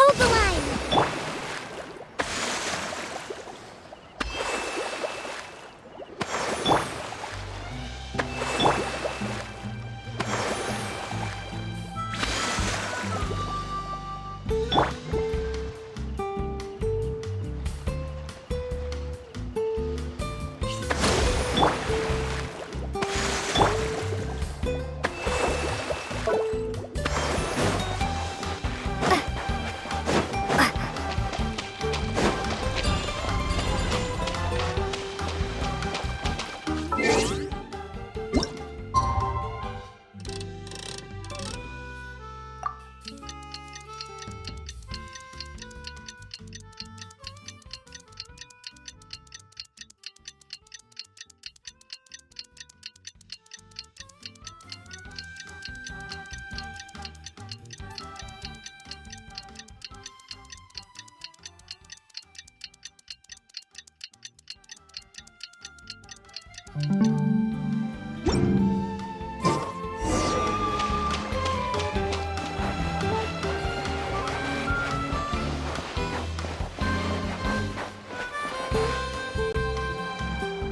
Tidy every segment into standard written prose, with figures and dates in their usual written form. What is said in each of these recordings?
Hold the line!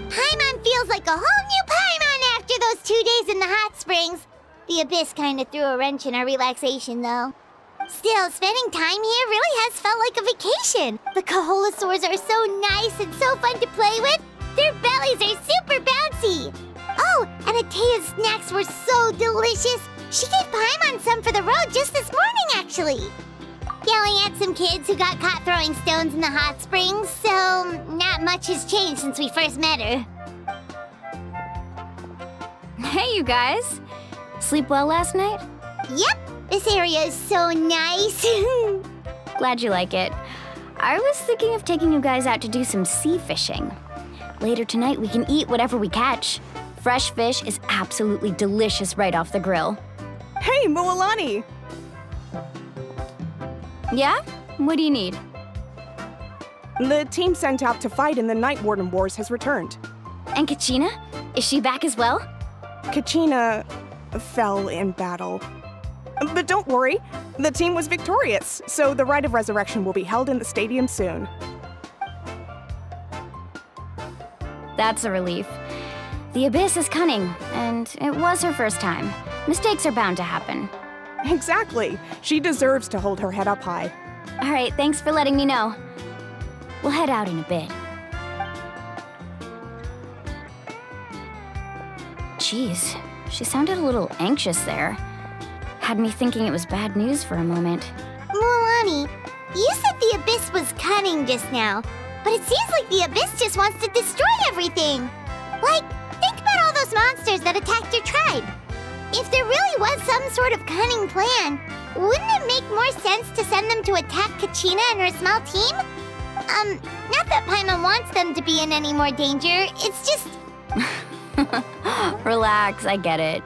Paimon feels like a whole new Paimon after those 2 days in the hot springs. The Abyss kind of threw a wrench in our relaxation, though. Still, spending time here really has felt like a vacation. The Kaholosaurs are so nice and so fun to play with. Their bellies are super bouncy. Oh, and Atea's snacks were so delicious. She gave Paimon some for the road just this morning, actually. Yelling at some kids who got caught throwing stones in the hot springs, so not much has changed since we first met her. Hey, you guys. Sleep well last night? Yep, this area is so nice. Glad you like it. I was thinking of taking you guys out to do some sea fishing. Later tonight, we can eat whatever we catch. Fresh fish is absolutely delicious right off the grill. Hey, Moalani! Yeah? What do you need? The team sent out to fight in the Night Warden Wars has returned. And Kachina? Is she back as well? Kachina fell in battle. But don't worry, the team was victorious, so the Rite of Resurrection will be held in the stadium soon. That's a relief. The Abyss is cunning, and it was her first time. Mistakes are bound to happen. Exactly. She deserves to hold her head up high. All right, thanks for letting me know. We'll head out in a bit. Jeez, she sounded a little anxious there. Had me thinking it was bad news for a moment. Moalani, you said the Abyss was cunning just now, but it seems like the Abyss just wants to destroy everything. Like, think about all those monsters that attacked your tribe. If there really was some sort of cunning plan, wouldn't it make more sense to send them to attack Kachina and her small team? Not that Paimon wants them to be in any more danger, it's just... Relax, I get it.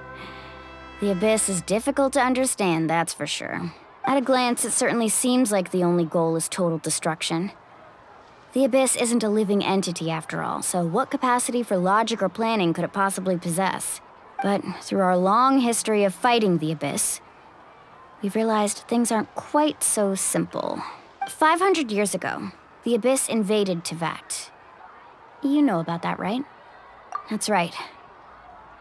The Abyss is difficult to understand, that's for sure. At a glance, it certainly seems like the only goal is total destruction. The Abyss isn't a living entity after all, so what capacity for logic or planning could it possibly possess? But through our long history of fighting the Abyss, we've realized things aren't quite so simple. 500 years ago, the Abyss invaded Teyvat. You know about that, right? That's right.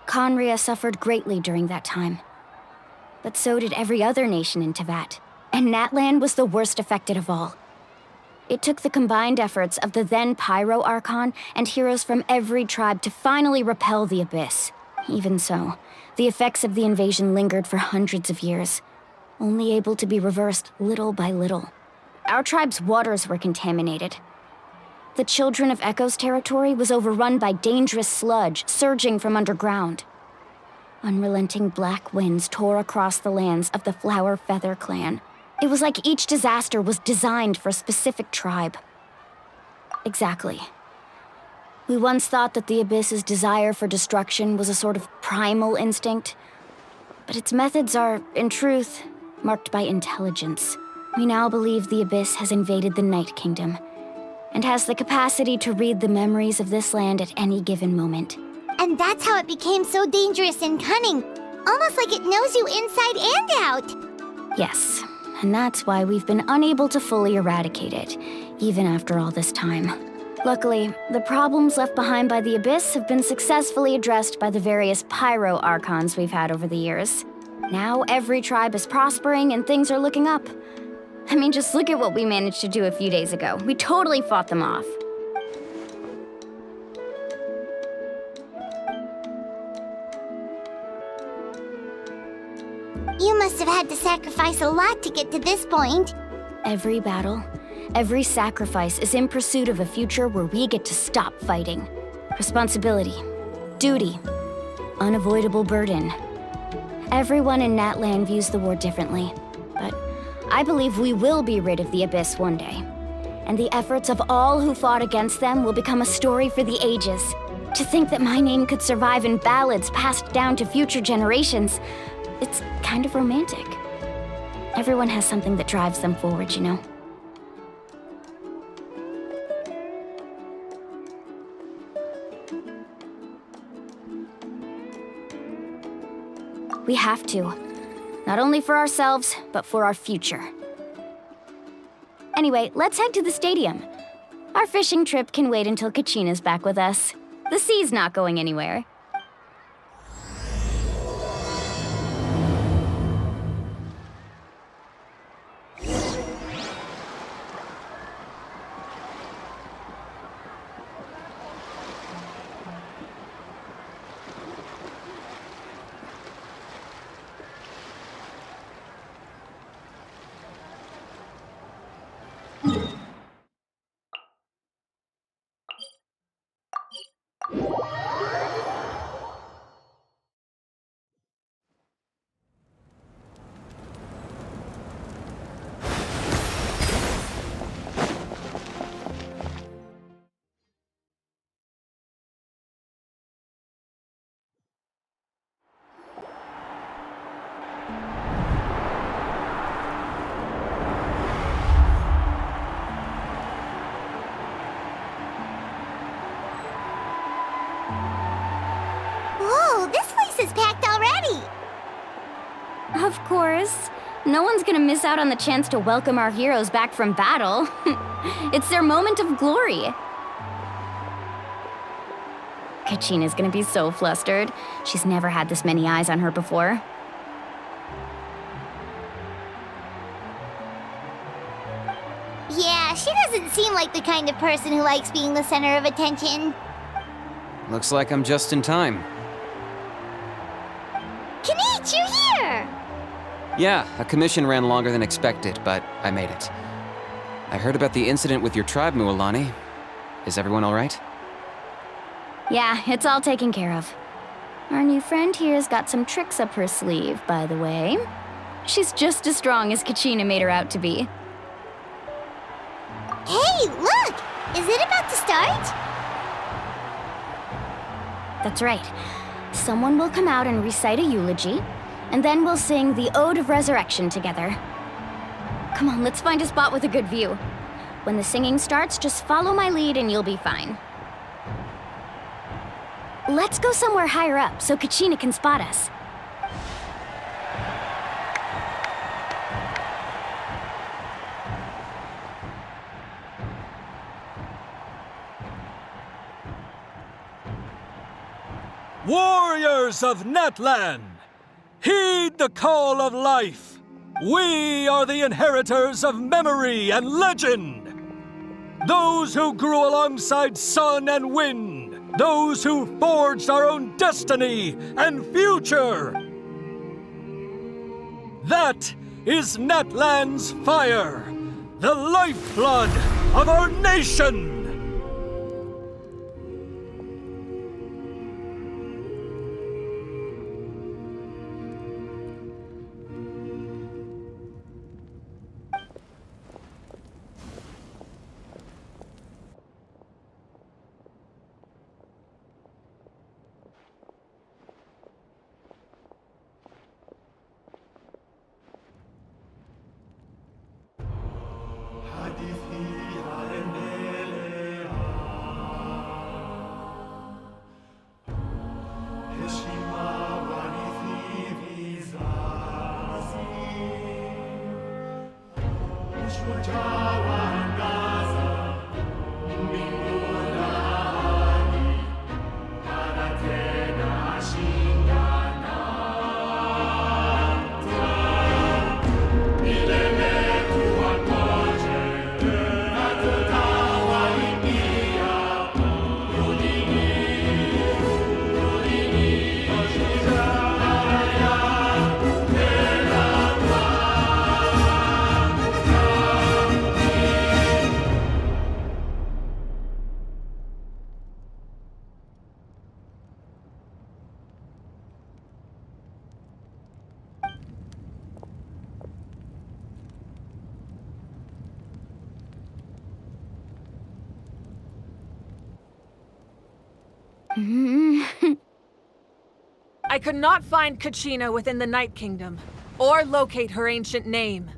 Conria suffered greatly during that time. But so did every other nation in Teyvat, and Natlan was the worst affected of all. It took the combined efforts of the then Pyro Archon and heroes from every tribe to finally repel the Abyss. Even so, the effects of the invasion lingered for hundreds of years, only able to be reversed little by little. Our tribe's waters were contaminated. The Children of Echo's territory was overrun by dangerous sludge surging from underground. Unrelenting black winds tore across the lands of the Flower Feather clan. It was like each disaster was designed for a specific tribe. Exactly. We once thought that the Abyss's desire for destruction was a sort of primal instinct, but its methods are, in truth, marked by intelligence. We now believe the Abyss has invaded the Night Kingdom, and has the capacity to read the memories of this land at any given moment. And that's how it became so dangerous and cunning. Almost like it knows you inside and out. Yes, And that's why we've been unable to fully eradicate it, even after all this time. Luckily, the problems left behind by the Abyss have been successfully addressed by the various pyro archons we've had over the years. Now every tribe is prospering and things are looking up. I mean, just look at what we managed to do a few days ago. We totally fought them off. You must have had to sacrifice a lot to get to this point. Every battle, every sacrifice is in pursuit of a future where we get to stop fighting. Responsibility, duty, unavoidable burden. Everyone in Natlan views the war differently, but I believe we will be rid of the Abyss one day. And the efforts of all who fought against them will become a story for the ages. To think that my name could survive in ballads passed down to future generations, it's kind of romantic. Everyone has something that drives them forward, you know? We have to. Not only for ourselves, but for our future. Anyway, let's head to the stadium. Our fishing trip can wait until Kachina's back with us. The sea's not going anywhere. Whoa, this place is packed already! Of course. No one's gonna miss out on the chance to welcome our heroes back from battle. It's their moment of glory. Kachina's gonna be so flustered. She's never had this many eyes on her before. Yeah, she doesn't seem like the kind of person who likes being the center of attention. Looks like I'm just in time. Kanich, you're here! Yeah, a commission ran longer than expected, but I made it. I heard about the incident with your tribe, Mualani. Is everyone all right? Yeah, it's all taken care of. Our new friend here's got some tricks up her sleeve, by the way. She's just as strong as Kachina made her out to be. Hey, look! Is it about to start? That's right. Someone will come out and recite a eulogy, and then we'll sing the Ode of Resurrection together. Come on, let's find a spot with a good view. When the singing starts, just follow my lead and you'll be fine. Let's go somewhere higher up so Kachina can spot us. Warriors of Natlan, heed the call of life. We are the inheritors of memory and legend. Those who grew alongside sun and wind. Those who forged our own destiny and future. That is Natlan's fire, the lifeblood of our nation. I could not find Kachina within the Night Kingdom, or locate her ancient name.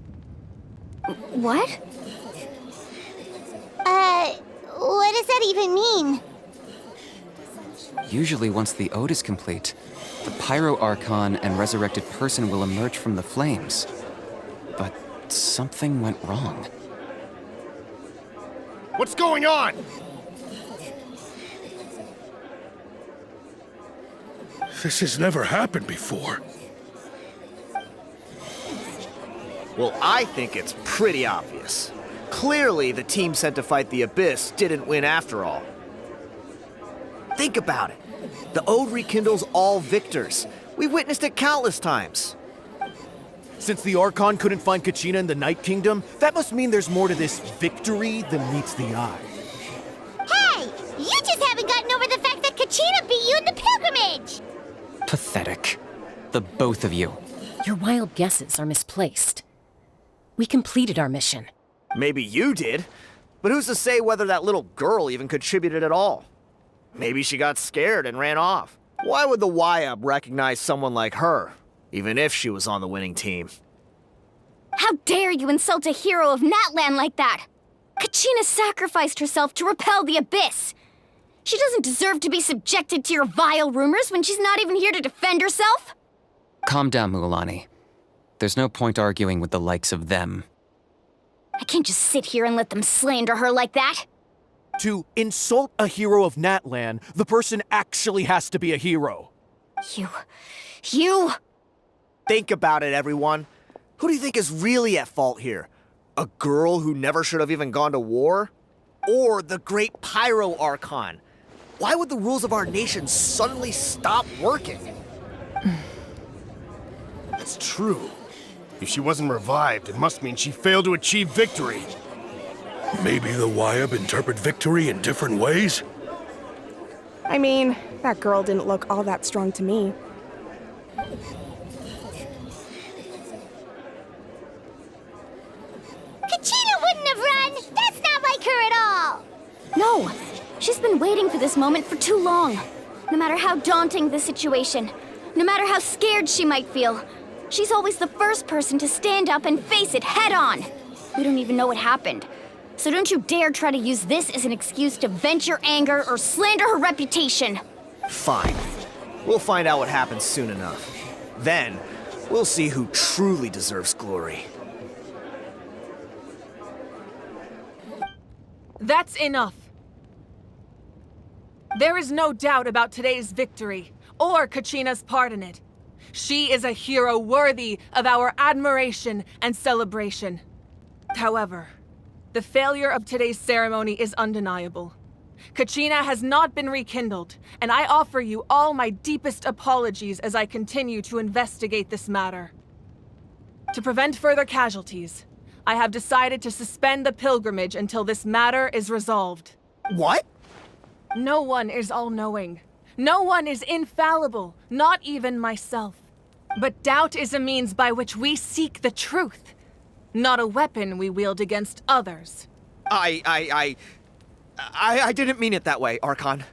What? What does that even mean? Usually once the ode is complete, the pyro archon and resurrected person will emerge from the flames. But something went wrong. What's going on? This has never happened before. Well, I think it's pretty obvious. Clearly, the team sent to fight the Abyss didn't win after all. Think about it. The Ode rekindles all victors. We witnessed it countless times. Since the Archon couldn't find Kachina in the Night Kingdom, that must mean there's more to this victory than meets the eye. Hey! You just haven't gotten over the fact that Kachina beat you in the pilgrimage! Pathetic. The both of you. Your wild guesses are misplaced. We completed our mission. Maybe you did, but who's to say whether that little girl even contributed at all? Maybe she got scared and ran off. Why would the YUB recognize someone like her, even if she was on the winning team? How dare you insult a hero of Natlan like that? Kachina sacrificed herself to repel the Abyss. She doesn't deserve to be subjected to your vile rumors when she's not even here to defend herself. Calm down, Mualani. There's no point arguing with the likes of them. I can't just sit here and let them slander her like that. To insult a hero of Natlan, the person actually has to be a hero. You... Think about it, everyone. Who do you think is really at fault here? A girl who never should have even gone to war? Or the great Pyro Archon? Why would the rules of our nation suddenly stop working? That's true. If she wasn't revived, it must mean she failed to achieve victory. Maybe the YUB interpret victory in different ways? I mean, that girl didn't look all that strong to me. Kachina wouldn't have run! That's not like her at all! No! She's been waiting for this moment for too long. No matter how daunting the situation, no matter how scared she might feel, she's always the first person to stand up and face it head on. We don't even know what happened. So don't you dare try to use this as an excuse to vent your anger or slander her reputation. Fine. We'll find out what happens soon enough. Then, we'll see who truly deserves glory. That's enough. There is no doubt about today's victory, or Kachina's part in it. She is a hero worthy of our admiration and celebration. However, the failure of today's ceremony is undeniable. Kachina has not been rekindled, and I offer you all my deepest apologies as I continue to investigate this matter. To prevent further casualties, I have decided to suspend the pilgrimage until this matter is resolved. What? No one is all-knowing. No one is infallible, not even myself. But doubt is a means by which we seek the truth, not a weapon we wield against others. I didn't mean it that way, Archon.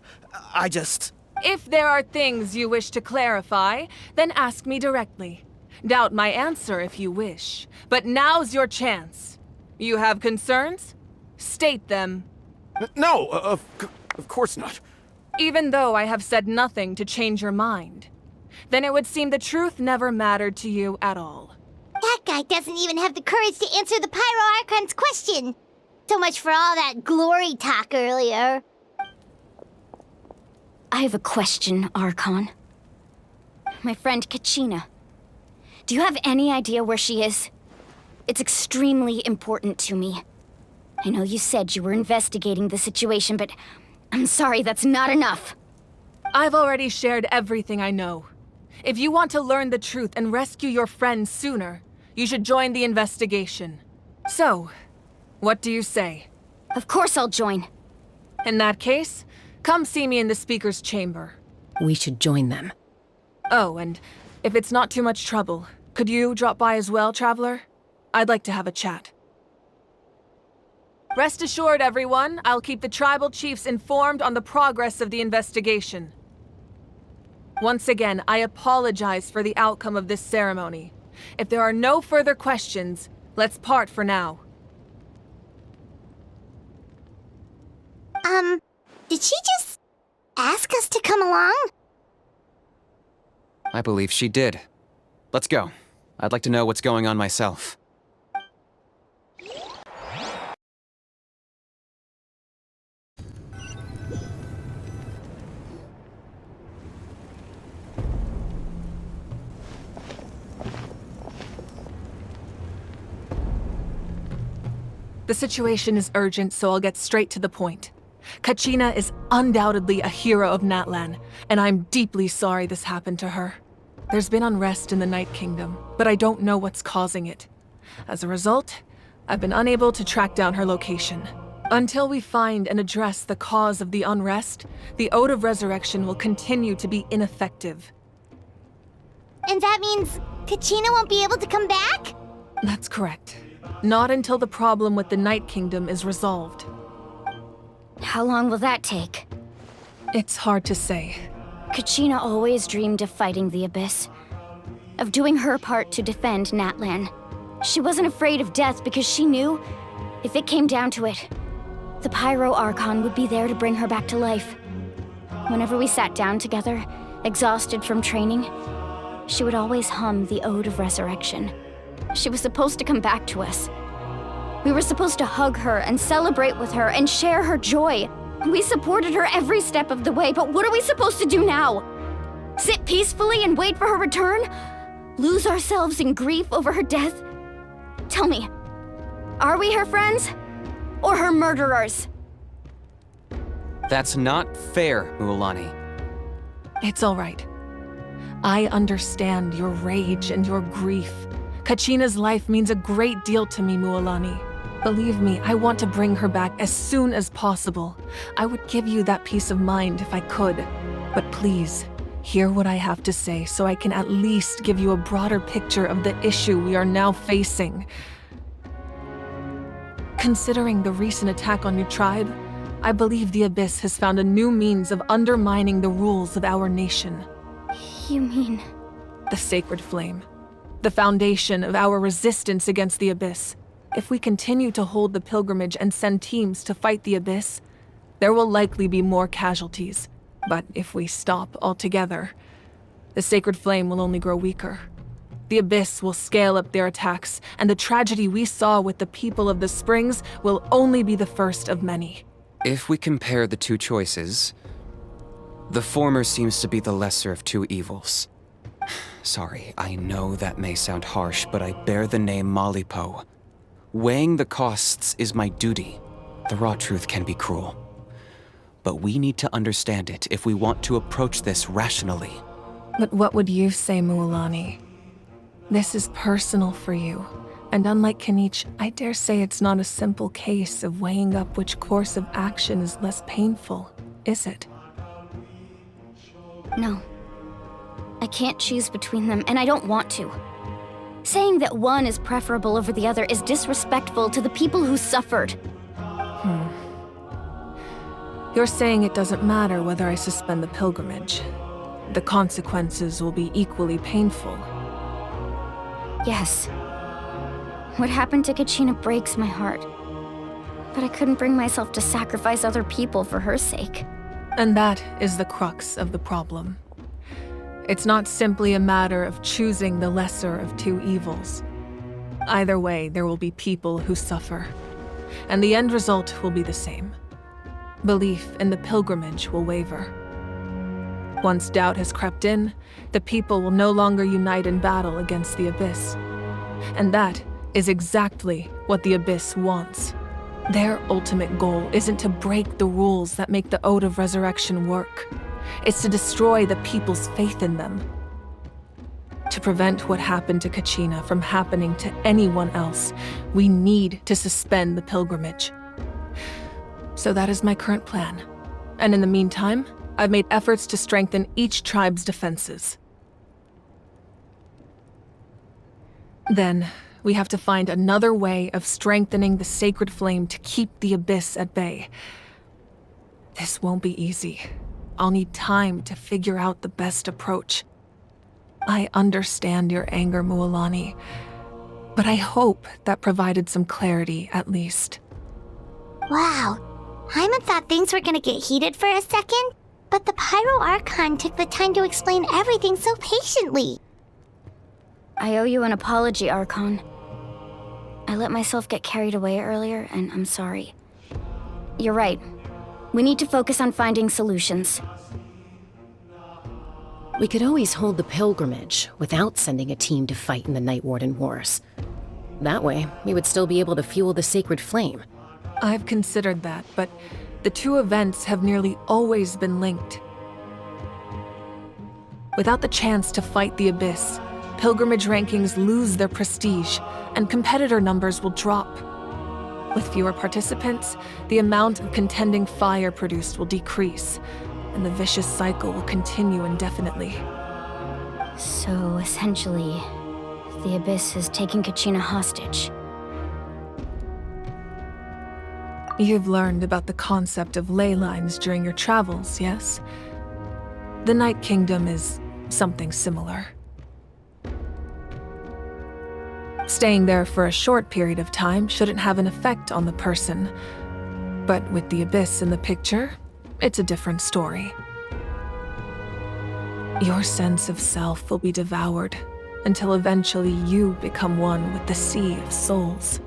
I just... If there are things you wish to clarify, then ask me directly. Doubt my answer if you wish. But now's your chance. You have concerns? State them. No, of course not. Even though I have said nothing to change your mind, then it would seem the truth never mattered to you at all. that guy doesn't even have the courage to answer the pyro archon's question. So much for all that glory talk earlier. I have a question, Archon. My friend Kachina. Do you have any idea where she is? It's extremely important to me. I know you said you were investigating the situation, but I'm sorry, that's not enough. I've already shared everything I know. If you want to learn the truth and rescue your friend sooner, you should join the investigation. So, what do you say? Of course I'll join. In that case, come see me in the speaker's chamber. We should join them. Oh, and if it's not too much trouble, could you drop by as well, Traveler? I'd like to have a chat. Rest assured, everyone, I'll keep the tribal chiefs informed on the progress of the investigation. Once again, I apologize for the outcome of this ceremony. If there are no further questions, let's part for now. Did she just ask us to come along? I believe she did. Let's go. I'd like to know what's going on myself. The situation is urgent, so I'll get straight to the point. Kachina is undoubtedly a hero of Natlan, and I'm deeply sorry this happened to her. There's been unrest in the Night Kingdom, but I don't know what's causing it. As a result, I've been unable to track down her location. Until we find and address the cause of the unrest, the Ode of Resurrection will continue to be ineffective. And that means Kachina won't be able to come back? That's correct. Not until the problem with the Night Kingdom is resolved. How long will that take? It's hard to say. Kachina always dreamed of fighting the Abyss. Of doing her part to defend Natlan. She wasn't afraid of death because she knew, if it came down to it, the Pyro Archon would be there to bring her back to life. Whenever we sat down together, exhausted from training, she would always hum the Ode of Resurrection. She was supposed to come back to us. We were supposed to hug her and celebrate with her and share her joy. We supported her every step of the way, but what are we supposed to do now? Sit peacefully and wait for her return? Lose ourselves in grief over her death? Tell me, are we her friends? Or her murderers? That's not fair, Mualani. It's all right. I understand your rage and your grief. Kachina's life means a great deal to me, Mualani. Believe me, I want to bring her back as soon as possible. I would give you that peace of mind if I could. But please, hear what I have to say so I can at least give you a broader picture of the issue we are now facing. Considering the recent attack on your tribe, I believe the Abyss has found a new means of undermining the rules of our nation. You mean... The Sacred Flame. The foundation of our resistance against the Abyss. If we continue to hold the pilgrimage and send teams to fight the Abyss, there will likely be more casualties. But if we stop altogether, the Sacred Flame will only grow weaker. The Abyss will scale up their attacks, and the tragedy we saw with the people of the Springs will only be the first of many. If we compare the two choices, the former seems to be the lesser of two evils. Sorry, I know that may sound harsh, but I bear the name Malipo. Weighing the costs is my duty. The raw truth can be cruel. But we need to understand it if we want to approach this rationally. But what would you say, Mualani? This is personal for you. And unlike Kanich, I dare say it's not a simple case of weighing up which course of action is less painful, is it? No. I can't choose between them, and I don't want to. Saying that one is preferable over the other is disrespectful to the people who suffered. You're saying it doesn't matter whether I suspend the pilgrimage. The consequences will be equally painful. Yes. What happened to Kachina breaks my heart. But I couldn't bring myself to sacrifice other people for her sake. And that is the crux of the problem. It's not simply a matter of choosing the lesser of two evils. Either way, there will be people who suffer. And the end result will be the same. Belief in the pilgrimage will waver. Once doubt has crept in, the people will no longer unite in battle against the Abyss. And that is exactly what the Abyss wants. Their ultimate goal isn't to break the rules that make the Ode of Resurrection work. It's to destroy the people's faith in them. To prevent what happened to Kachina from happening to anyone else, we need to suspend the pilgrimage. So that is my current plan. And in the meantime, I've made efforts to strengthen each tribe's defenses. Then, we have to find another way of strengthening the sacred flame to keep the Abyss at bay. This won't be easy. I'll need time to figure out the best approach. I understand your anger, Mualani, but I hope that provided some clarity at least. Wow. Hyman thought things were gonna get heated for a second, but the Pyro Archon took the time to explain everything so patiently. I owe you an apology, Archon. I let myself get carried away earlier, and I'm sorry. You're right. We need to focus on finding solutions. We could always hold the pilgrimage without sending a team to fight in the Night Warden Wars. That way, we would still be able to fuel the sacred flame. I've considered that, but the two events have nearly always been linked. Without the chance to fight the Abyss, pilgrimage rankings lose their prestige, and competitor numbers will drop. With fewer participants, the amount of contending fire produced will decrease, and the vicious cycle will continue indefinitely. So, essentially, the Abyss has taken Kachina hostage. You've learned about the concept of ley lines during your travels, yes? The Night Kingdom is something similar. Staying there for a short period of time shouldn't have an effect on the person. But with the Abyss in the picture, it's a different story. Your sense of self will be devoured until eventually you become one with the Sea of Souls.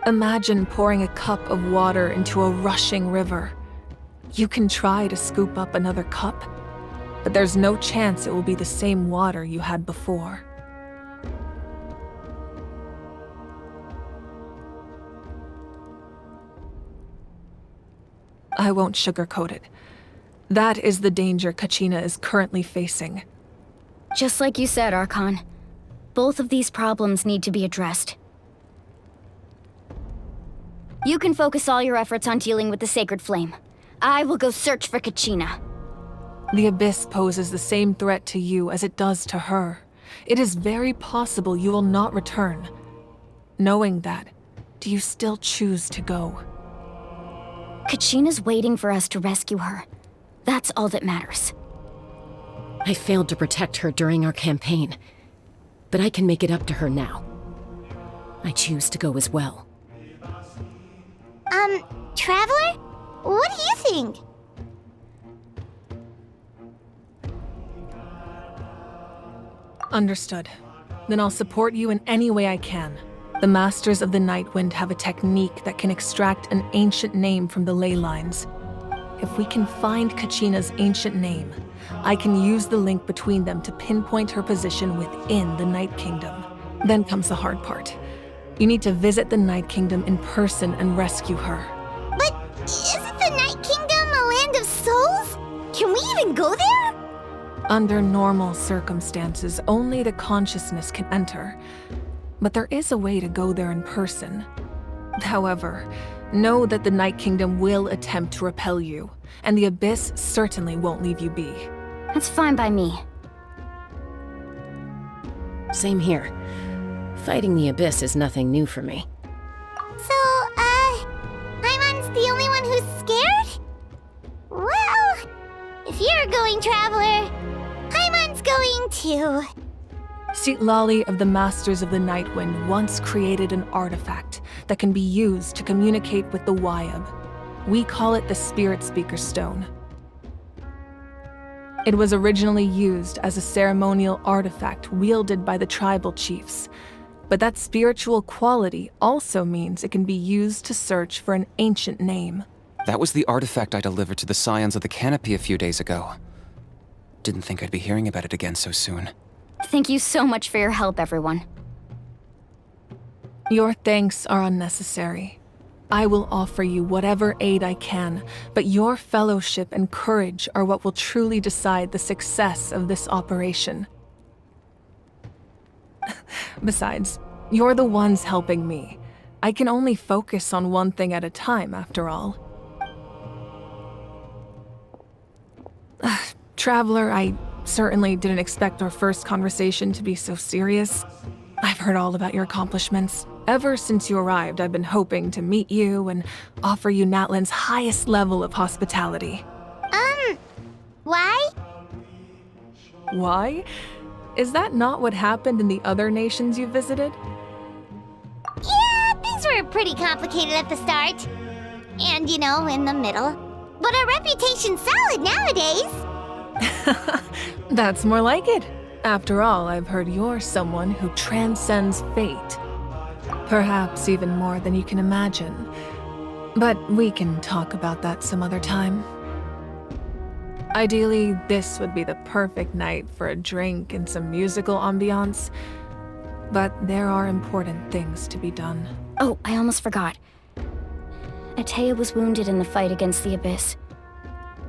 Imagine pouring a cup of water into a rushing river. You can try to scoop up another cup, but there's no chance it will be the same water you had before. I won't sugarcoat it. That is the danger Kachina is currently facing. Just like you said, Archon. Both of these problems need to be addressed. You can focus all your efforts on dealing with the sacred flame. I will go search for Kachina. The Abyss poses the same threat to you as it does to her. It is very possible you will not return. Knowing that, do you still choose to go? Kachina's waiting for us to rescue her. That's all that matters. I failed to protect her during our campaign, but I can make it up to her now. I choose to go as well. Traveler? What do you think? Understood. Then I'll support you in any way I can. The Masters of the Nightwind have a technique that can extract an ancient name from the ley lines. If we can find Kachina's ancient name, I can use the link between them to pinpoint her position within the Night Kingdom. Then comes the hard part. You need to visit the Night Kingdom in person and rescue her. But isn't the Night Kingdom a land of souls? Can we even go there? Under normal circumstances, only the consciousness can enter. But there is a way to go there in person. However, know that the Night Kingdom will attempt to repel you, and the Abyss certainly won't leave you be. That's fine by me. Same here. Fighting the Abyss is nothing new for me. So, Hyman's the only one who's scared? Well, if you're going, Traveler, Hyman's going too. Sitlali of the Masters of the Nightwind once created an artifact that can be used to communicate with the Wyab. We call it the Spirit Speaker Stone. It was originally used as a ceremonial artifact wielded by the tribal chiefs, But that spiritual quality also means it can be used to search for an ancient name. That was the artifact I delivered to the Scions of the Canopy a few days ago. Didn't think I'd be hearing about it again so soon. Thank you so much for your help, everyone. Your thanks are unnecessary. I will offer you whatever aid I can, but your fellowship and courage are what will truly decide the success of this operation. Besides, you're the ones helping me. I can only focus on one thing at a time, after all. Traveler, I certainly didn't expect our first conversation to be so serious. I've heard all about your accomplishments. Ever since you arrived, I've been hoping to meet you and offer you Natlan's highest level of hospitality. Why? Why? Is that not what happened in the other nations you visited? Yeah, things were pretty complicated at the start. And, you know, in the middle. But our reputation's solid nowadays. That's more like it. After all, I've heard you're someone who transcends fate. Perhaps even more than you can imagine. But we can talk about that some other time. Ideally, this would be the perfect night for a drink and some musical ambiance. But there are important things to be done. Oh, I almost forgot. Atea was wounded in the fight against the Abyss.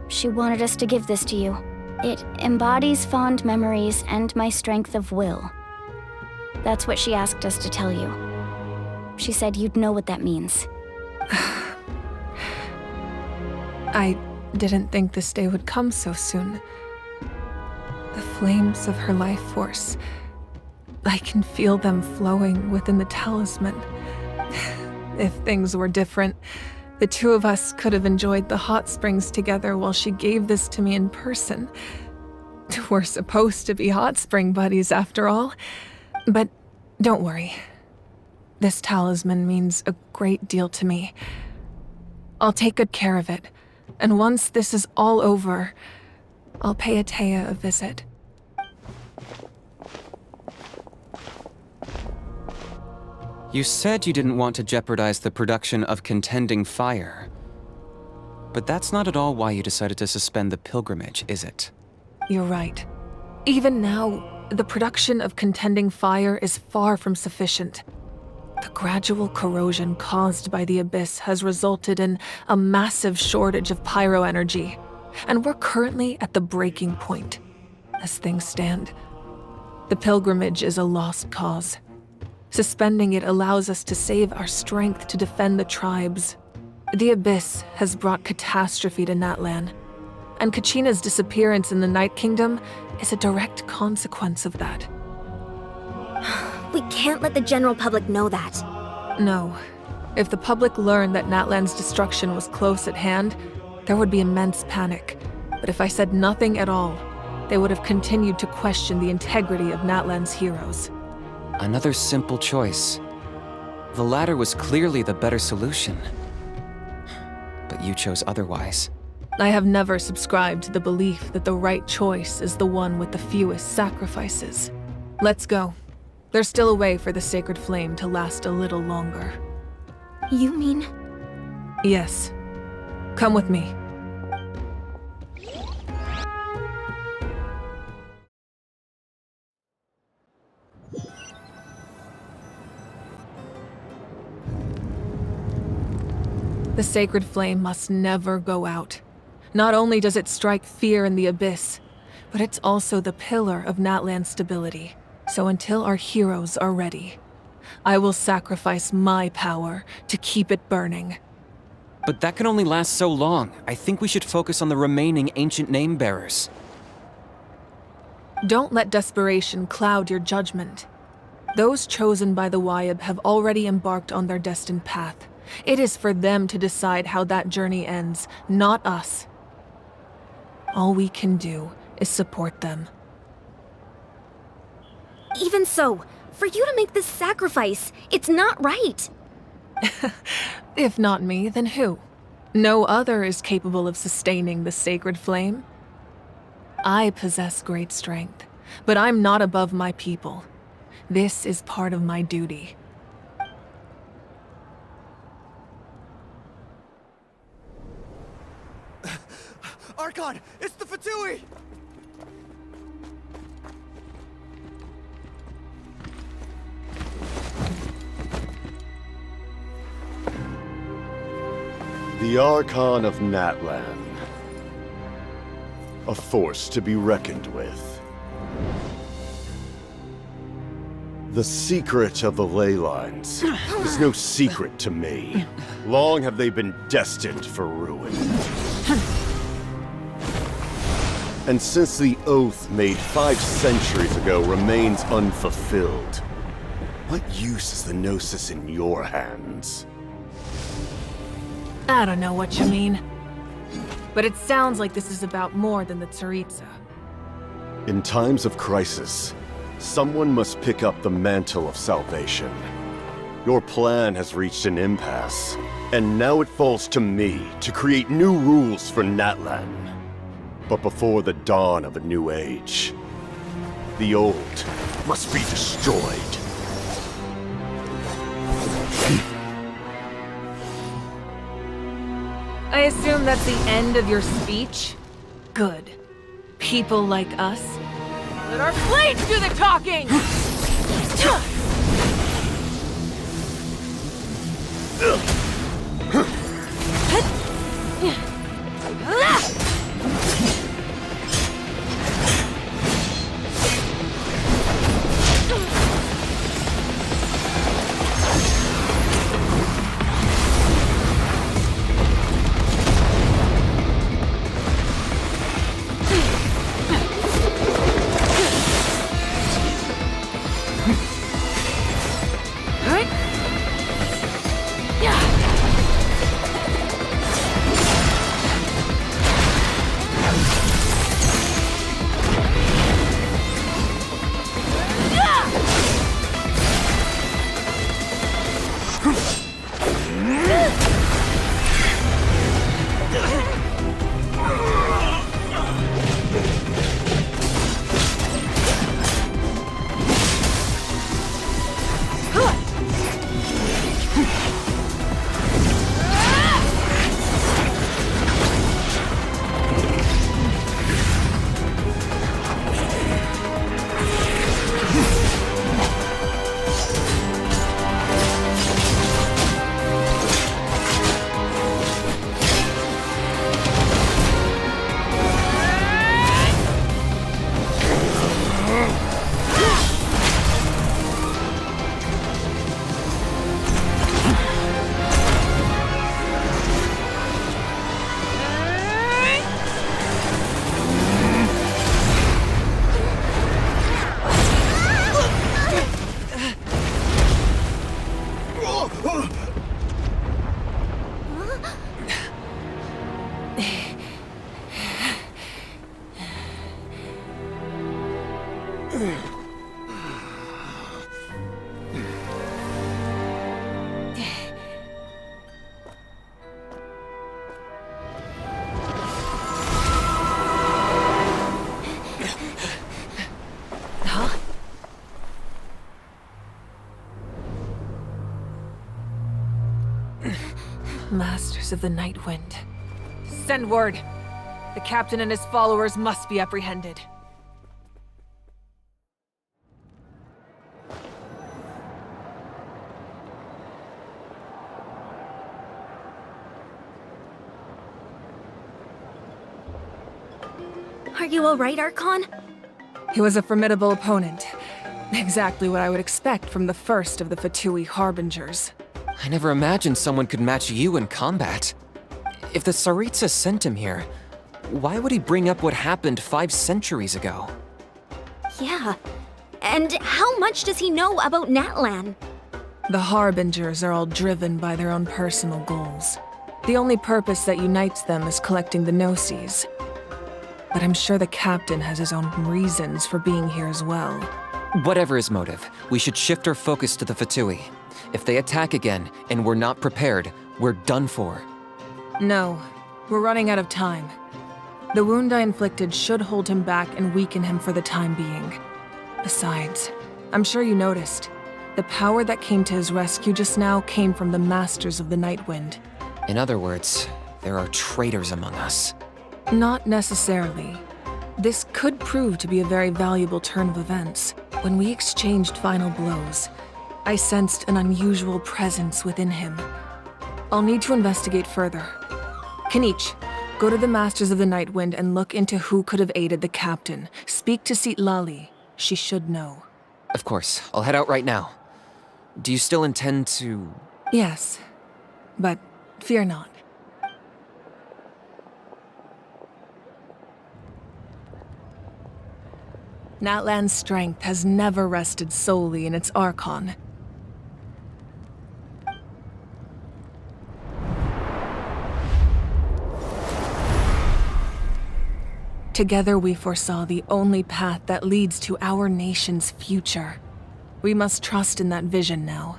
She wanted us to give this to you. It embodies fond memories and my strength of will. That's what she asked us to tell you. She said you'd know what that means. I didn't think this day would come so soon. The flames of her life force. I can feel them flowing within the talisman. If things were different, the two of us could have enjoyed the hot springs together while she gave this to me in person. We're supposed to be hot spring buddies after all. But don't worry. This talisman means a great deal to me. I'll take good care of it. And once this is all over, I'll pay Atea a visit. You said you didn't want to jeopardize the production of contending fire. But that's not at all why you decided to suspend the pilgrimage, is it? You're right. Even now, the production of contending fire is far from sufficient. The gradual corrosion caused by the Abyss has resulted in a massive shortage of pyro energy, and we're currently at the breaking point. As things stand, the pilgrimage is a lost cause. Suspending it allows us to save our strength to defend the tribes. The Abyss has brought catastrophe to Natlan, and Kachina's disappearance in the Night Kingdom is a direct consequence of that. We can't let the general public know that. No. If the public learned that Natlan's destruction was close at hand, there would be immense panic. But if I said nothing at all, they would have continued to question the integrity of Natlan's heroes. Another simple choice. The latter was clearly the better solution. But you chose otherwise. I have never subscribed to the belief that the right choice is the one with the fewest sacrifices. Let's go. There's still a way for the sacred flame to last a little longer. You mean? Yes. Come with me. The sacred flame must never go out. Not only does it strike fear in the Abyss, but it's also the pillar of Natlan's stability. So until our heroes are ready, I will sacrifice my power to keep it burning. But that can only last so long. I think we should focus on the remaining ancient name bearers. Don't let desperation cloud your judgment. Those chosen by the Wyab have already embarked on their destined path. It is for them to decide how that journey ends, not us. All we can do is support them. Even so, for you to make this sacrifice, it's not right. If not me, then who? No other is capable of sustaining the sacred flame. I possess great strength, but I'm not above my people. This is part of my duty. Archon, it's the Fatui! The Archon of Natlan. A force to be reckoned with. The secret of the ley lines is no secret to me. Long have they been destined for ruin. And since the oath made 5 centuries ago remains unfulfilled, what use is the Gnosis in your hands? I don't know what you mean. But it sounds like this is about more than the Tsaritsa. In times of crisis, someone must pick up the mantle of salvation. Your plan has reached an impasse, and now it falls to me to create new rules for Natlan. But before the dawn of a new age, the old must be destroyed. I assume that's the end of your speech? Good. People like us. Let our blades do the talking! Masters of the Night Wind. Send word. The captain and his followers must be apprehended. Are you alright, Archon? He was a formidable opponent. Exactly what I would expect from the first of the Fatui Harbingers. I never imagined someone could match you in combat. If the Tsaritsa sent him here, why would he bring up what happened 5 centuries ago? Yeah. And how much does he know about Natlan? The Harbingers are all driven by their own personal goals. The only purpose that unites them is collecting the Gnosis. But I'm sure the captain has his own reasons for being here as well. Whatever his motive, we should shift our focus to the Fatui. If they attack again, and we're not prepared, we're done for. No, we're running out of time. The wound I inflicted should hold him back and weaken him for the time being. Besides, I'm sure you noticed. The power that came to his rescue just now came from the Masters of the Nightwind. In other words, there are traitors among us. Not necessarily. This could prove to be a very valuable turn of events. When we exchanged final blows, I sensed an unusual presence within him. I'll need to investigate further. Kanich, go to the Masters of the Nightwind and look into who could have aided the captain. Speak to Lali. She should know. Of course, I'll head out right now. Do you still intend to... Yes, but fear not. Natlan's strength has never rested solely in its archon. Together we foresaw the only path that leads to our nation's future. We must trust in that vision now.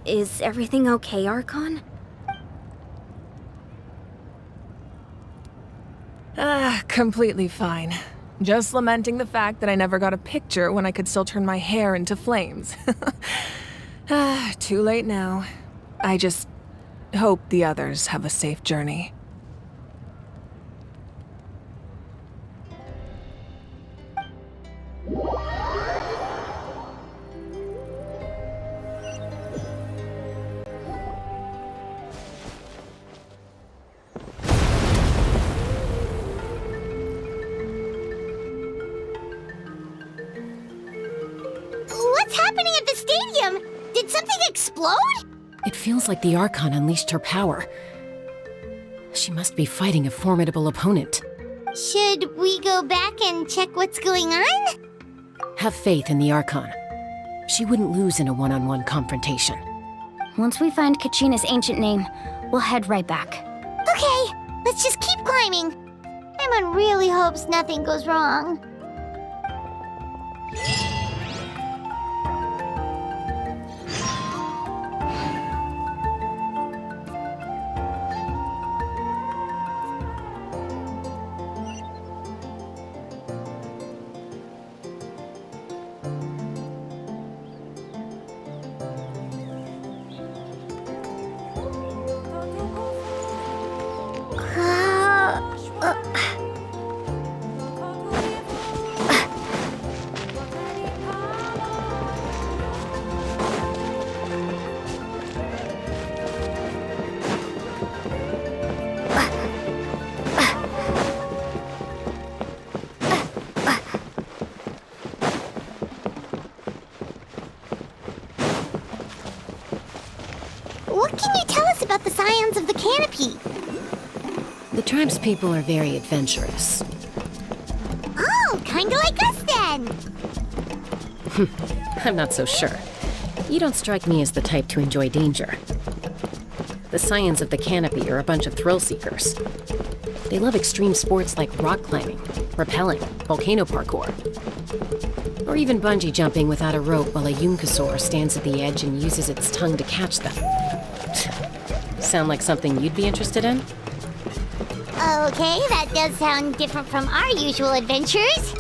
Is everything okay, Archon? Completely fine. Just lamenting the fact that I never got a picture when I could still turn my hair into flames. Too late now. I just hope the others have a safe journey. What's happening at the stadium? Did something explode? It feels like the Archon unleashed her power. She must be fighting a formidable opponent. Should we go back and check what's going on? Have faith in the Archon. She wouldn't lose in a one-on-one confrontation. Once we find Kachina's ancient name, we'll head right back. Okay, let's just keep climbing. Paimon really hopes nothing goes wrong. What can you tell us about the scions of the canopy? The tribespeople are very adventurous. Oh, kinda like us then. I'm not so sure. You don't strike me as the type to enjoy danger. The scions of the canopy are a bunch of thrill seekers. They love extreme sports like rock climbing, rappelling, volcano parkour, or even bungee jumping without a rope while a Yunkasaur stands at the edge and uses its tongue to catch them. Sound like something you'd be interested in? Okay, that does sound different from our usual adventures.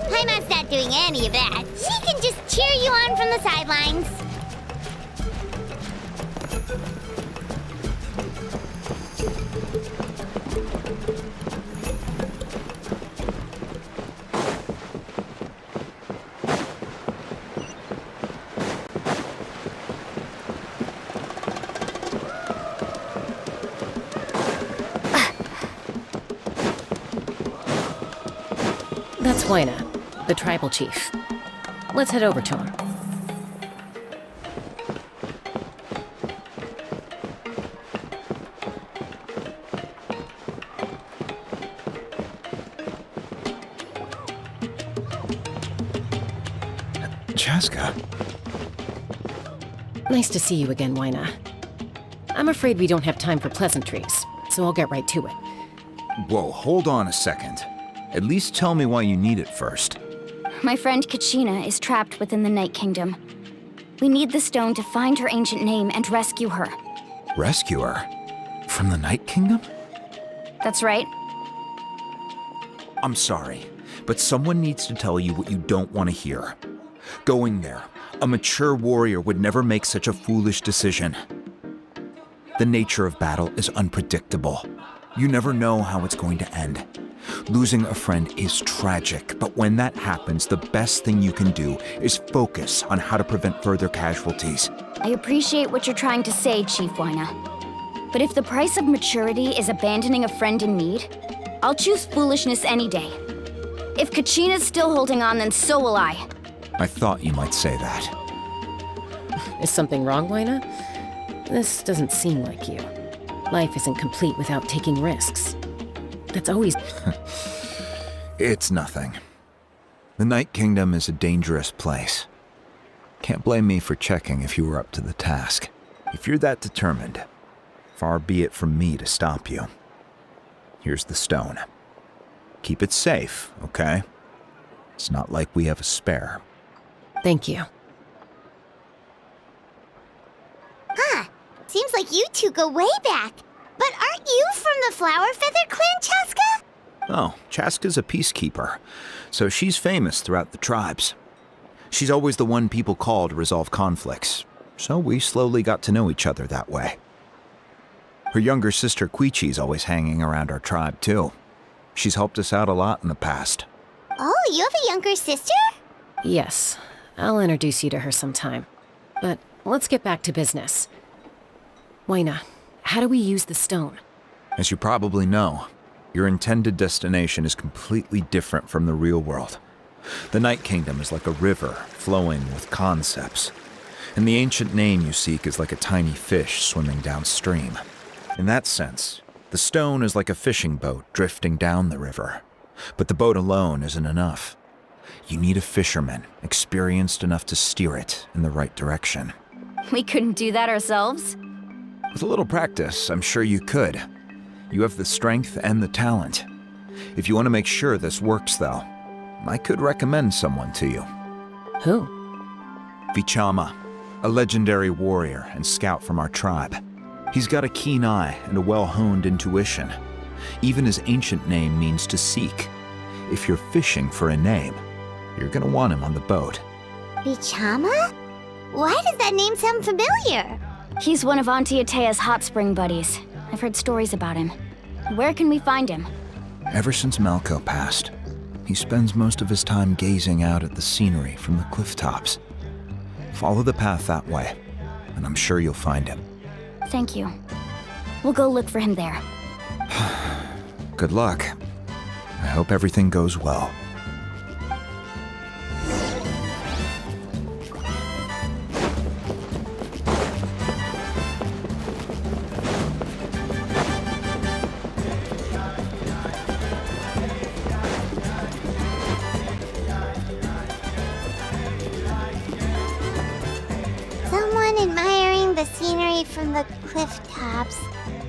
Paimon's not doing any of that. She can just cheer you on from the sidelines. That's Huayna, the tribal chief. Let's head over to him. Chaska. Nice to see you again, Huayna. I'm afraid we don't have time for pleasantries, so I'll get right to it. Whoa, hold on a second. At least tell me why you need it first. My friend Kachina is trapped within the Night Kingdom. We need the stone to find her ancient name and rescue her. Rescue her? From the Night Kingdom? That's right. I'm sorry, but someone needs to tell you what you don't want to hear. Going there, a mature warrior would never make such a foolish decision. The nature of battle is unpredictable. You never know how it's going to end. Losing a friend is tragic, but when that happens, the best thing you can do is focus on how to prevent further casualties. I appreciate what you're trying to say, Chief Wyna. But if the price of maturity is abandoning a friend in need, I'll choose foolishness any day. If Kachina's still holding on, then so will I. I thought you might say that. Is something wrong, Wyna? This doesn't seem like you. Life isn't complete without taking risks. That's always... It's nothing. The Night Kingdom is a dangerous place. Can't blame me for checking if you were up to the task. If you're that determined, far be it from me to stop you. Here's the stone. Keep it safe, okay? It's not like we have a spare. Thank you. Huh. Seems like you two go way back. But aren't you from the Flower Feather Clan, Chaska? Oh, Chaska's a peacekeeper, so she's famous throughout the tribes. She's always the one people call to resolve conflicts, so we slowly got to know each other that way. Her younger sister Quichi's always hanging around our tribe, too. She's helped us out a lot in the past. Oh, you have a younger sister? Yes, I'll introduce you to her sometime. But let's get back to business. Wyna, how do we use the stone? As you probably know, your intended destination is completely different from the real world. The Night Kingdom is like a river flowing with concepts, and the ancient name you seek is like a tiny fish swimming downstream. In that sense, the stone is like a fishing boat drifting down the river, but the boat alone isn't enough. You need a fisherman experienced enough to steer it in the right direction. We couldn't do that ourselves? With a little practice, I'm sure you could. You have the strength and the talent. If you want to make sure this works, though, I could recommend someone to you. Who? Vichama, a legendary warrior and scout from our tribe. He's got a keen eye and a well-honed intuition. Even his ancient name means to seek. If you're fishing for a name, you're gonna want him on the boat. Bichama? Why does that name sound familiar? He's one of Auntie Atea's hot spring buddies. I've heard stories about him. Where can we find him? Ever since Malco passed, he spends most of his time gazing out at the scenery from the cliff tops. Follow the path that way, and I'm sure you'll find him. Thank you. We'll go look for him there. Good luck. I hope everything goes well. Someone admiring the scenery from the cliff tops.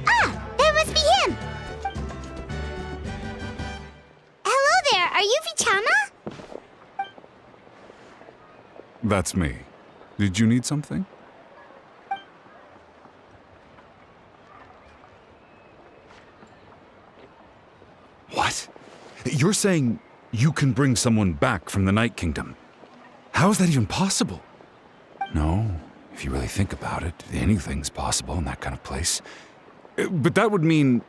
Ah, that must be him! Hello there, are you Vichama? That's me. Did you need something? What? You're saying you can bring someone back from the Night Kingdom? How is that even possible? No, if you really think about it, anything's possible in that kind of place. But that would mean...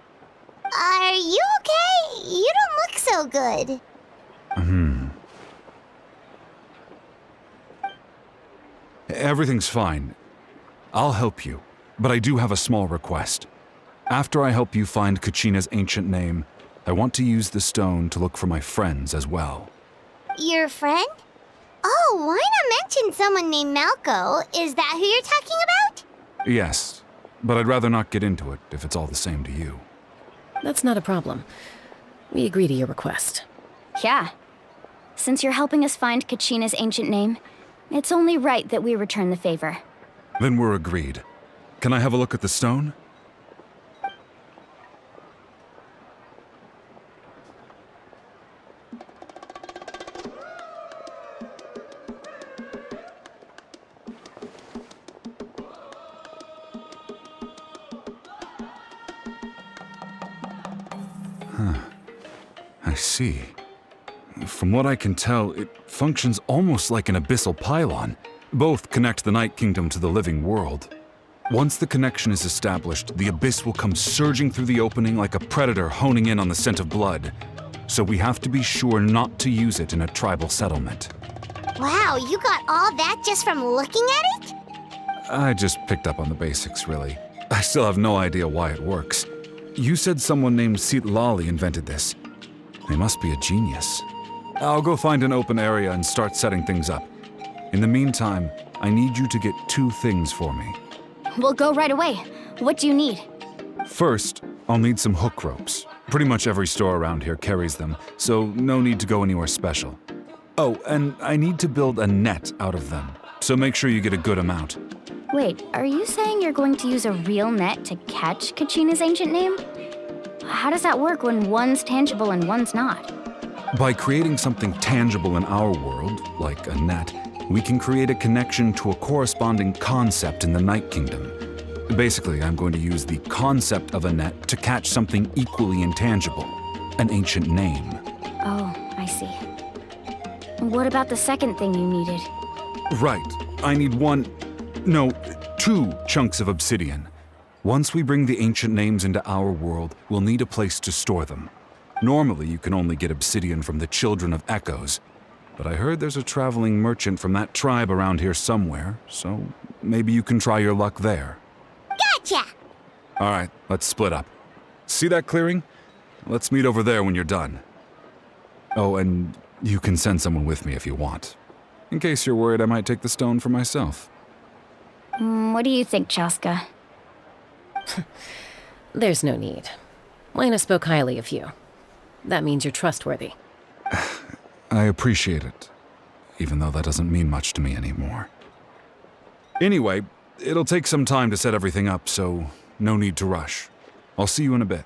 Are you okay? You don't look so good. Everything's fine. I'll help you, but I do have a small request. After I help you find Kachina's ancient name, I want to use the stone to look for my friends as well. Your friend? Oh, why not mention someone named Malco? Is that who you're talking about? Yes, but I'd rather not get into it if it's all the same to you. That's not a problem. We agree to your request. Yeah. Since you're helping us find Kachina's ancient name, it's only right that we return the favor. Then we're agreed. Can I have a look at the stone? I see. From what I can tell, it functions almost like an abyssal pylon. Both connect the Night Kingdom to the living world. Once the connection is established, the abyss will come surging through the opening like a predator honing in on the scent of blood. So we have to be sure not to use it in a tribal settlement. Wow, you got all that just from looking at it? I just picked up on the basics, really. I still have no idea why it works. You said someone named Lali invented this. They must be a genius. I'll go find an open area and start setting things up. In the meantime, I need you to get 2 things for me. We'll go right away. What do you need? First, I'll need some hook ropes. Pretty much every store around here carries them, so no need to go anywhere special. Oh, and I need to build a net out of them, so make sure you get a good amount. Wait, are you saying you're going to use a real net to catch Kachina's ancient name? How does that work when one's tangible and one's not? By creating something tangible in our world, like a net, we can create a connection to a corresponding concept in the Night Kingdom. Basically, I'm going to use the concept of a net to catch something equally intangible, an ancient name. Oh, I see. What about the second thing you needed? Right. I need 2 chunks of obsidian. Once we bring the ancient names into our world, we'll need a place to store them. Normally, you can only get obsidian from the Children of Echoes, but I heard there's a traveling merchant from that tribe around here somewhere, so maybe you can try your luck there. Gotcha! All right, let's split up. See that clearing? Let's meet over there when you're done. Oh, and you can send someone with me if you want, in case you're worried I might take the stone for myself. What do you think, Chaska? There's no need. Lena spoke highly of you. That means you're trustworthy. I appreciate it, even though that doesn't mean much to me anymore. Anyway, it'll take some time to set everything up, so no need to rush. I'll see you in a bit.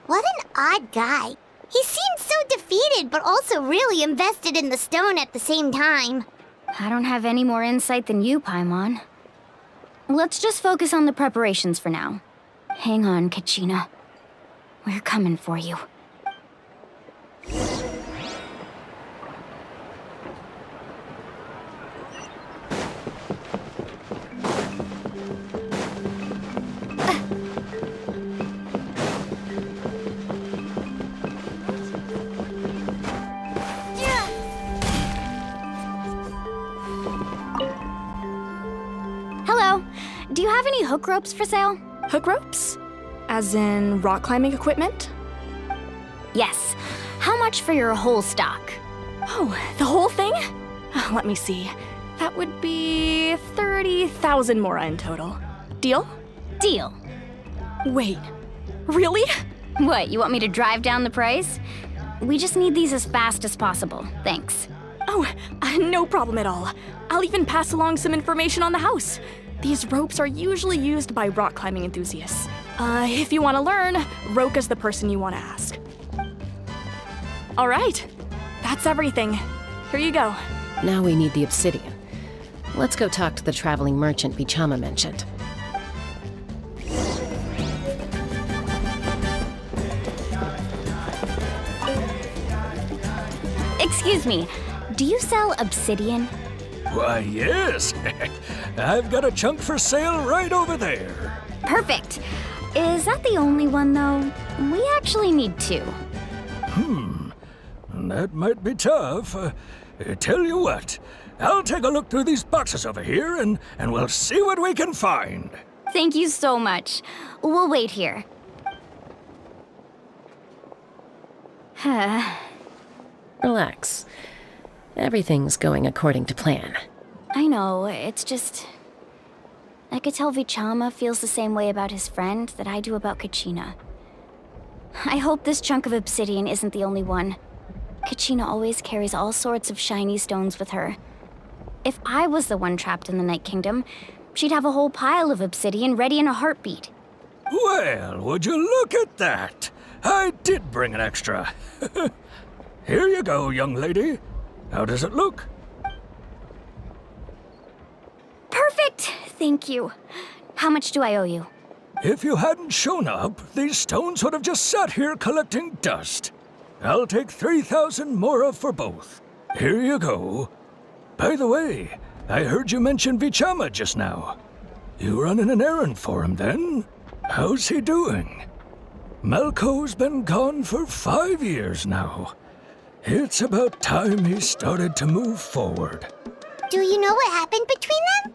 What an odd guy. He seems so defeated, but also really invested in the stone at the same time. I don't have any more insight than you, Paimon. Let's just focus on the preparations for now. Hang on, Kachina. We're coming for you. Hello. Do you have any hook ropes for sale? Hook ropes? As in rock climbing equipment? Yes. How much for your whole stock? Oh, the whole thing? Let me see. That would be 30,000 mora in total. Deal? Deal. Wait, really? What, you want me to drive down the price? We just need these as fast as possible. Thanks. Oh, no problem at all. I'll even pass along some information on the house. These ropes are usually used by rock climbing enthusiasts. If you want to learn, Roka's the person you want to ask. All right, that's everything. Here you go. Now we need the obsidian. Let's go talk to the traveling merchant Bichama mentioned. Excuse me, do you sell obsidian? Why, yes. I've got a chunk for sale right over there. Perfect. Is that the only one, though? We actually need 2. That might be tough. Tell you what, I'll take a look through these boxes over here and we'll see what we can find. Thank you so much. We'll wait here. Relax. Everything's going according to plan. I know, it's just... I could tell Vichama feels the same way about his friend that I do about Kachina. I hope this chunk of obsidian isn't the only one. Kachina always carries all sorts of shiny stones with her. If I was the one trapped in the Night Kingdom, she'd have a whole pile of obsidian ready in a heartbeat. Well, would you look at that? I did bring an extra. Here you go, young lady. How does it look? Thank you. How much do I owe you? If you hadn't shown up, these stones would have just sat here collecting dust. I'll take 3,000 mora for both. Here you go. By the way, I heard you mention Vichama just now. You running an errand for him then? How's he doing? Malco's been gone for 5 years now. It's about time he started to move forward. Do you know what happened between them?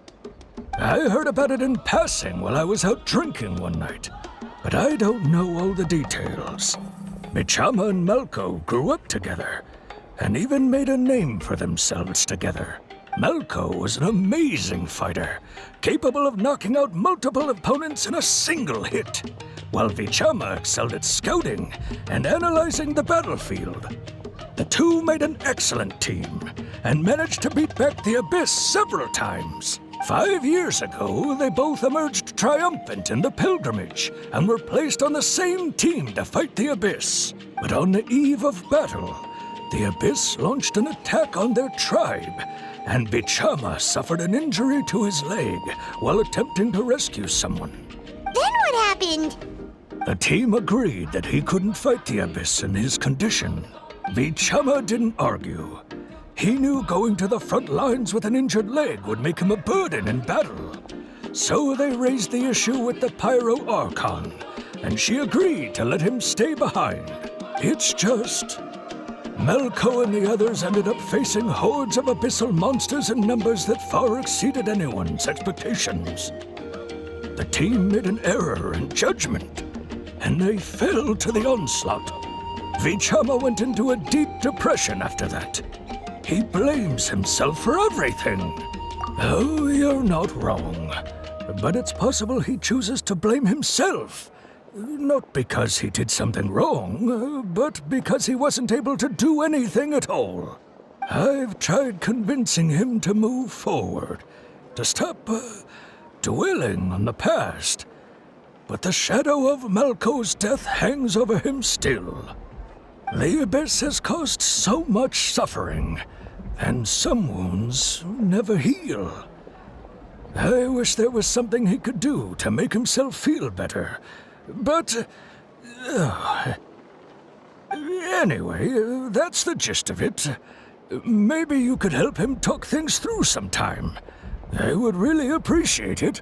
I heard about it in passing while I was out drinking one night, but I don't know all the details. Vichama and Malco grew up together, and even made a name for themselves together. Malco was an amazing fighter, capable of knocking out multiple opponents in a single hit, while Vichama excelled at scouting and analyzing the battlefield. The two made an excellent team, and managed to beat back the Abyss several times. 5 years ago, they both emerged triumphant in the pilgrimage, and were placed on the same team to fight the Abyss. But on the eve of battle, the Abyss launched an attack on their tribe, and Vichama suffered an injury to his leg while attempting to rescue someone. Then what happened? The team agreed that he couldn't fight the Abyss in his condition. Vichama didn't argue. He knew going to the front lines with an injured leg would make him a burden in battle. So they raised the issue with the pyro archorn, and she agreed to let him stay behind. It's just Malco and the others ended up facing hordes of abyssal monsters in numbers that far exceeded anyone's expectations. The team made an error in judgment, and they fell to the onslaught. Vichama went into a deep depression after that. He blames himself for everything. Oh, you're not wrong. But it's possible he chooses to blame himself. Not because he did something wrong, but because he wasn't able to do anything at all. I've tried convincing him to move forward, to stop dwelling on the past. But the shadow of Malco's death hangs over him still. The Abyss has caused so much suffering, and some wounds never heal. I wish there was something he could do to make himself feel better, but... anyway, that's the gist of it. Maybe you could help him talk things through sometime. I would really appreciate it.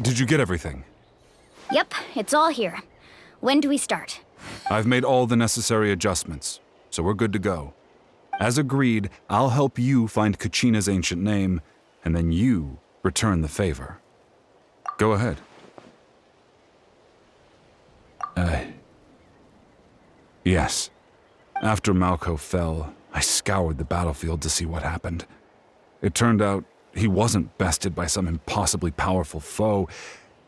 Did you get everything? Yep, it's all here. When do we start? I've made all the necessary adjustments, so we're good to go. As agreed, I'll help you find Kachina's ancient name, and then you return the favor. Go ahead. Yes. After Malco fell, I scoured the battlefield to see what happened. It turned out he wasn't bested by some impossibly powerful foe.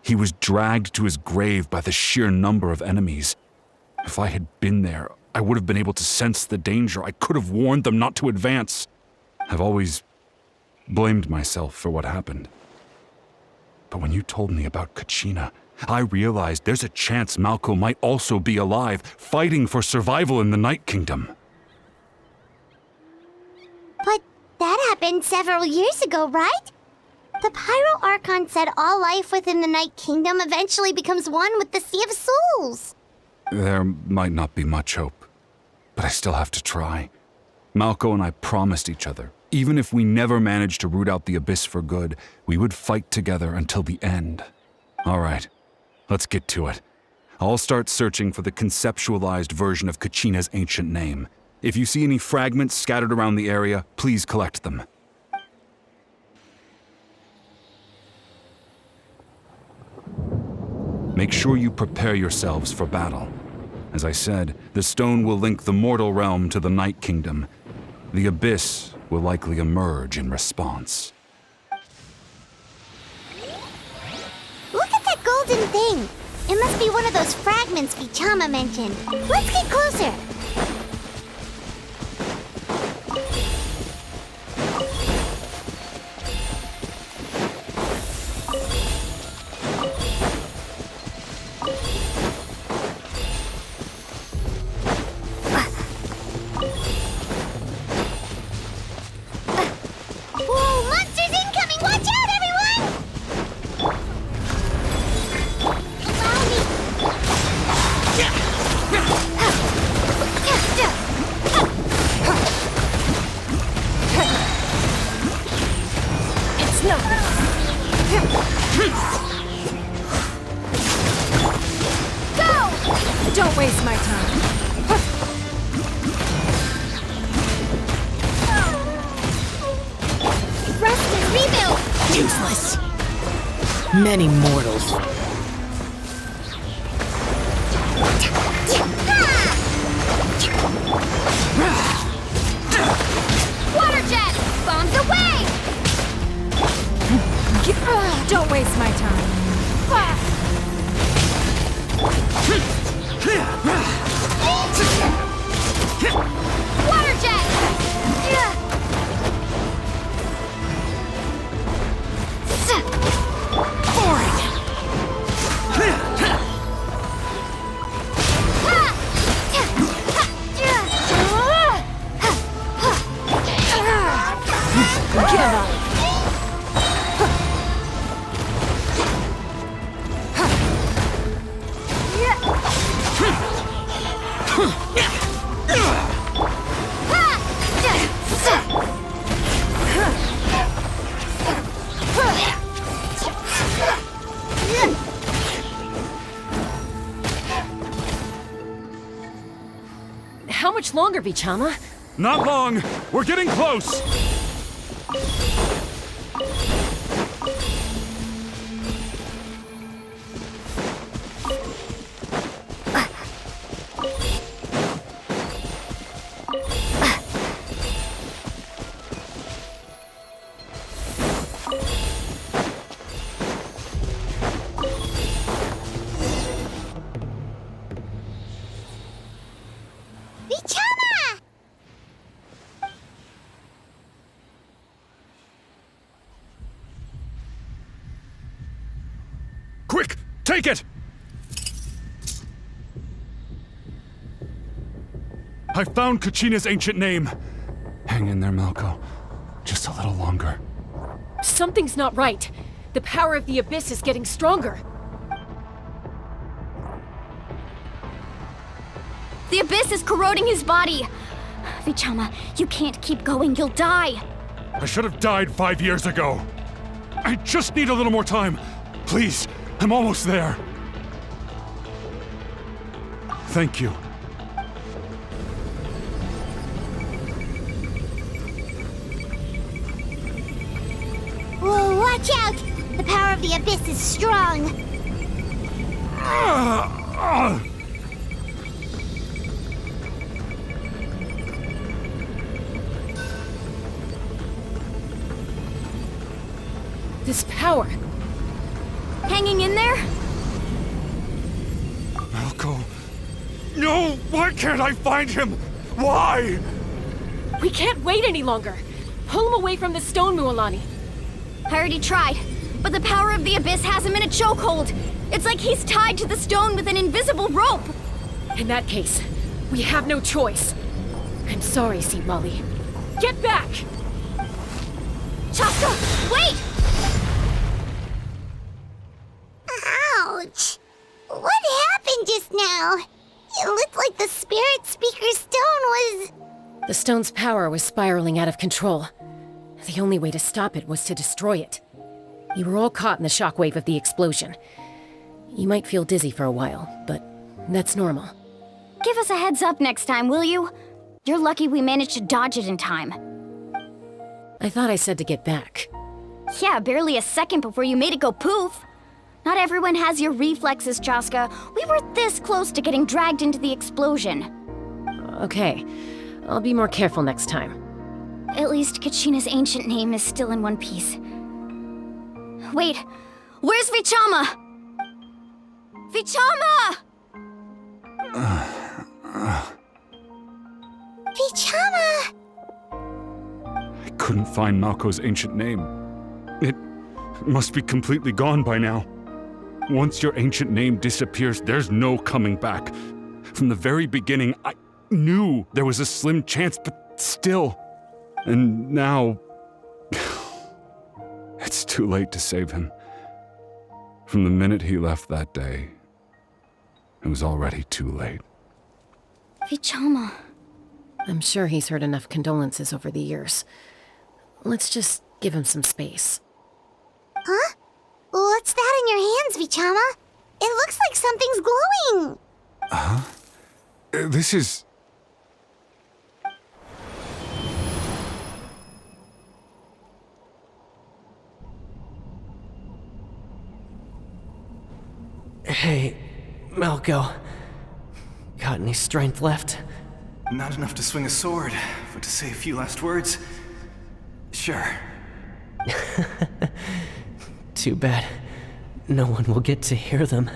He was dragged to his grave by the sheer number of enemies. If I had been there, I would have been able to sense the danger. I could have warned them not to advance. I've always blamed myself for what happened. But when you told me about Kachina, I realized there's a chance Malco might also be alive, fighting for survival in the Night Kingdom. But that happened several years ago, right? The Pyro Archon said all life within the Night Kingdom eventually becomes one with the Sea of Souls. There might not be much hope, but I still have to try. Malco and I promised each other, even if we never managed to root out the Abyss for good, we would fight together until the end. All right, let's get to it. I'll start searching for the conceptualized version of Kachina's ancient name. If you see any fragments scattered around the area, please collect them. Make sure you prepare yourselves for battle. As I said, the stone will link the mortal realm to the Night Kingdom. The Abyss will likely emerge in response. Look at that golden thing. It must be one of those fragments Vichama mentioned. Let's get closer. Whoa, monsters incoming! Watch out, everyone! Allow me. It's nothing. Go! Don't waste my time. Rest and rebuild! Useless. Many mortals. Water jet! Bombs away! Don't waste my time. Water jet! Give up. How much longer, Vichama? Not long! We're getting close! Vichama! Quick! Take it! I found Kachina's ancient name. Hang in there, Malco. Just a little longer. Something's not right. The power of the Abyss is getting stronger. The Abyss is corroding his body. Vichama, you can't keep going. You'll die. I should have died 5 years ago. I just need a little more time. Please, I'm almost there. Thank you. Whoa, watch out! The power of the Abyss is strong. This power. Hanging in there? Malco. No! Why can't I find him? Why? We can't wait any longer. Pull him away from the stone, Mualani. I already tried, but the power of the Abyss has him in a chokehold. It's like he's tied to the stone with an invisible rope. In that case, we have no choice. I'm sorry, Seat Molly. Get back! Chaska, wait! Ouch! What happened just now? It looked like the Spirit Speaker's stone was... The stone's power was spiraling out of control. The only way to stop it was to destroy it. You were all caught in the shockwave of the explosion. You might feel dizzy for a while, but that's normal. Give us a heads up next time, will you? You're lucky we managed to dodge it in time. I thought I said to get back. Yeah, barely a second before you made it go poof. Not everyone has your reflexes, Chaska. We were this close to getting dragged into the explosion. Okay, I'll be more careful next time. At least Kachina's ancient name is still in one piece. Wait, where's Vichama? Vichama! Vichama! I couldn't find Malco's ancient name. It must be completely gone by now. Once your ancient name disappears, there's no coming back. From the very beginning, I knew there was a slim chance, but still. And now... it's too late to save him. From the minute he left that day, it was already too late. Vichama. I'm sure he's heard enough condolences over the years. Let's just give him some space. Huh? What's that in your hands, Vichama? It looks like something's glowing. Huh? This is... Hey, Malco. Got any strength left? Not enough to swing a sword, but to say a few last words? Sure. Too bad. No one will get to hear them.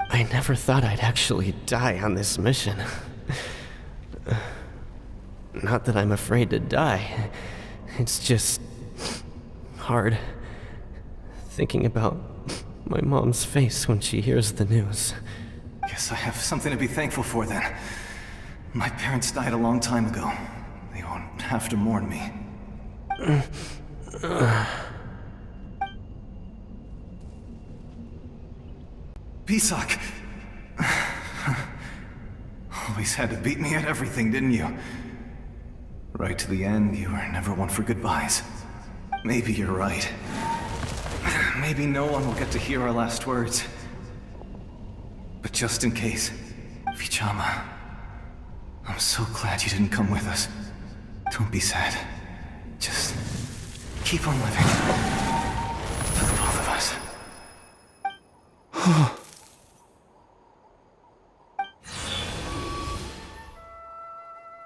I never thought I'd actually die on this mission. Not that I'm afraid to die. It's just... hard. Thinking about my mom's face when she hears the news. Guess I have something to be thankful for then. My parents died a long time ago. They won't have to mourn me. Pisak! Always had to beat me at everything, didn't you? Right to the end, you were never one for goodbyes. Maybe you're right. Maybe no one will get to hear our last words. But just in case, Vichama, I'm so glad you didn't come with us. Don't be sad. Just keep on living. For the both of us.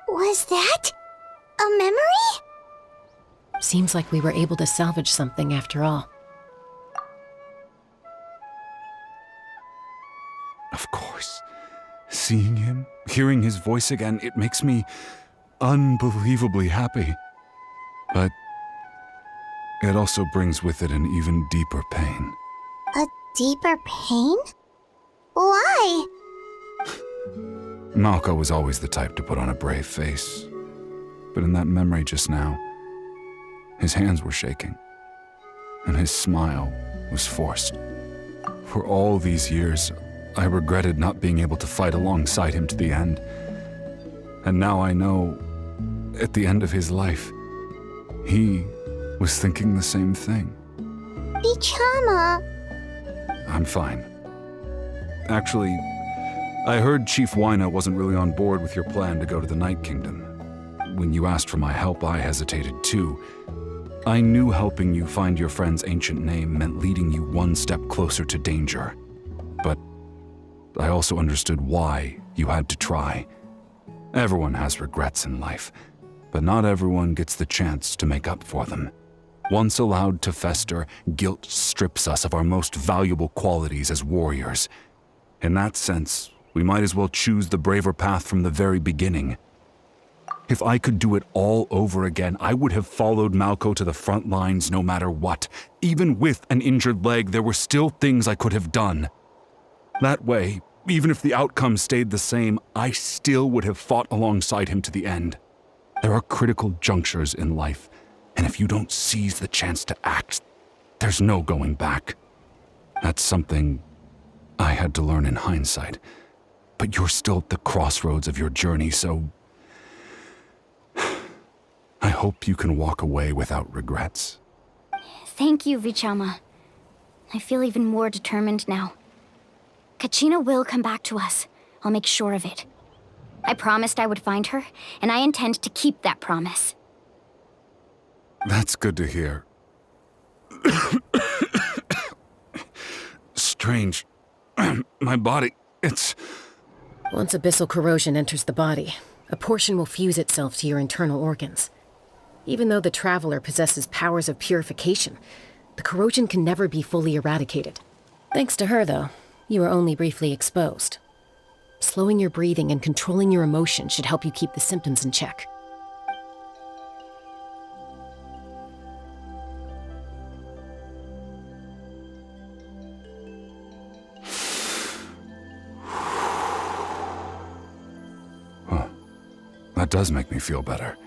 Was that a memory? Seems like we were able to salvage something after all. Of course. Seeing him, hearing his voice again, it makes me unbelievably happy. But it also brings with it an even deeper pain. A deeper pain? Why? Malco was always the type to put on a brave face. But in that memory just now, his hands were shaking, and his smile was forced. For all these years, I regretted not being able to fight alongside him to the end. And now I know, at the end of his life, he was thinking the same thing. Vichama. I'm fine. Actually, I heard Chief Wyna wasn't really on board with your plan to go to the Night Kingdom. When you asked for my help, I hesitated too. I knew helping you find your friend's ancient name meant leading you one step closer to danger. But I also understood why you had to try. Everyone has regrets in life, but not everyone gets the chance to make up for them. Once allowed to fester, guilt strips us of our most valuable qualities as warriors. In that sense, we might as well choose the braver path from the very beginning. If I could do it all over again, I would have followed Malco to the front lines no matter what. Even with an injured leg, there were still things I could have done. That way, even if the outcome stayed the same, I still would have fought alongside him to the end. There are critical junctures in life, and if you don't seize the chance to act, there's no going back. That's something I had to learn in hindsight. But you're still at the crossroads of your journey, so I hope you can walk away without regrets. Thank you, Vichama. I feel even more determined now. Kachina will come back to us. I'll make sure of it. I promised I would find her, and I intend to keep that promise. That's good to hear. Strange. My body, it's... Once abyssal corrosion enters the body, a portion will fuse itself to your internal organs. Even though the Traveler possesses powers of purification, the corrosion can never be fully eradicated. Thanks to her, though, you are only briefly exposed. Slowing your breathing and controlling your emotions should help you keep the symptoms in check. That does make me feel better.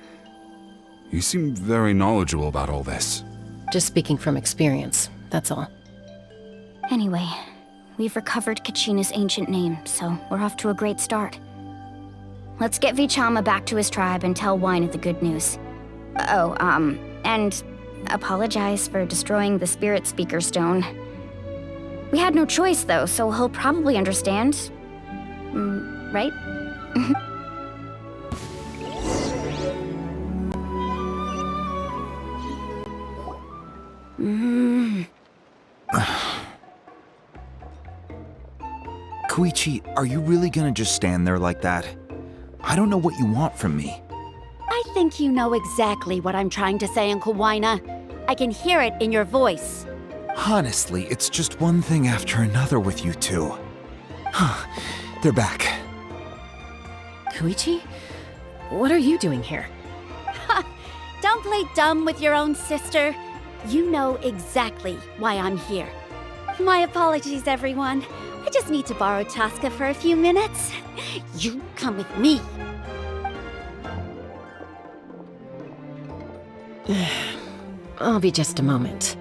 You seem very knowledgeable about all this. Just speaking from experience, that's all. Anyway, we've recovered Kachina's ancient name, so we're off to a great start. Let's get Vichama back to his tribe and tell Wine the good news. And apologize for destroying the Spirit Speaker Stone. We had no choice, though, so he'll probably understand. Right? Koichi, are you really gonna just stand there like that? I don't know what you want from me. I think you know exactly what I'm trying to say, Uncle Wina. I can hear it in your voice. Honestly, it's just one thing after another with you two. They're back. Koichi? What are you doing here? Don't play dumb with your own sister. You know exactly why I'm here. My apologies, everyone. I just need to borrow Chaska for a few minutes. You come with me. I'll be just a moment.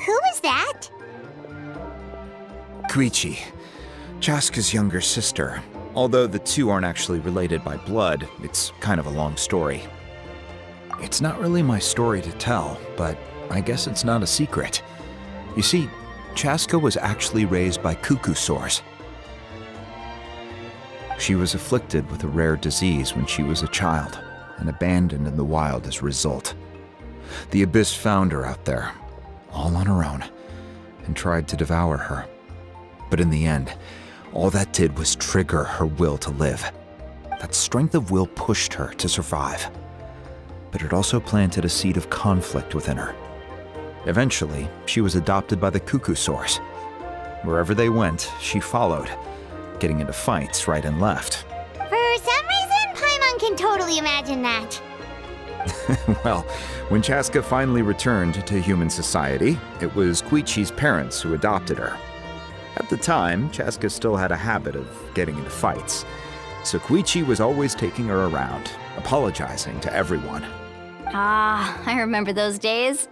Who is that? Koichi, Chaska's younger sister. Although the two aren't actually related by blood, it's kind of a long story. It's not really my story to tell, but I guess it's not a secret. You see, Chaska was actually raised by cuckoo sores. She was afflicted with a rare disease when she was a child, and abandoned in the wild as a result. The Abyss found her out there, all on her own, and tried to devour her. But in the end, all that did was trigger her will to live. That strength of will pushed her to survive. But it also planted a seed of conflict within her. Eventually, she was adopted by the cuckoo sores. Wherever they went, she followed, getting into fights right and left. For some reason, Paimon can totally imagine that. Well, when Chaska finally returned to human society, it was Koichi's parents who adopted her. At the time, Chaska still had a habit of getting into fights, so Koichi was always taking her around, apologizing to everyone. Ah, I remember those days.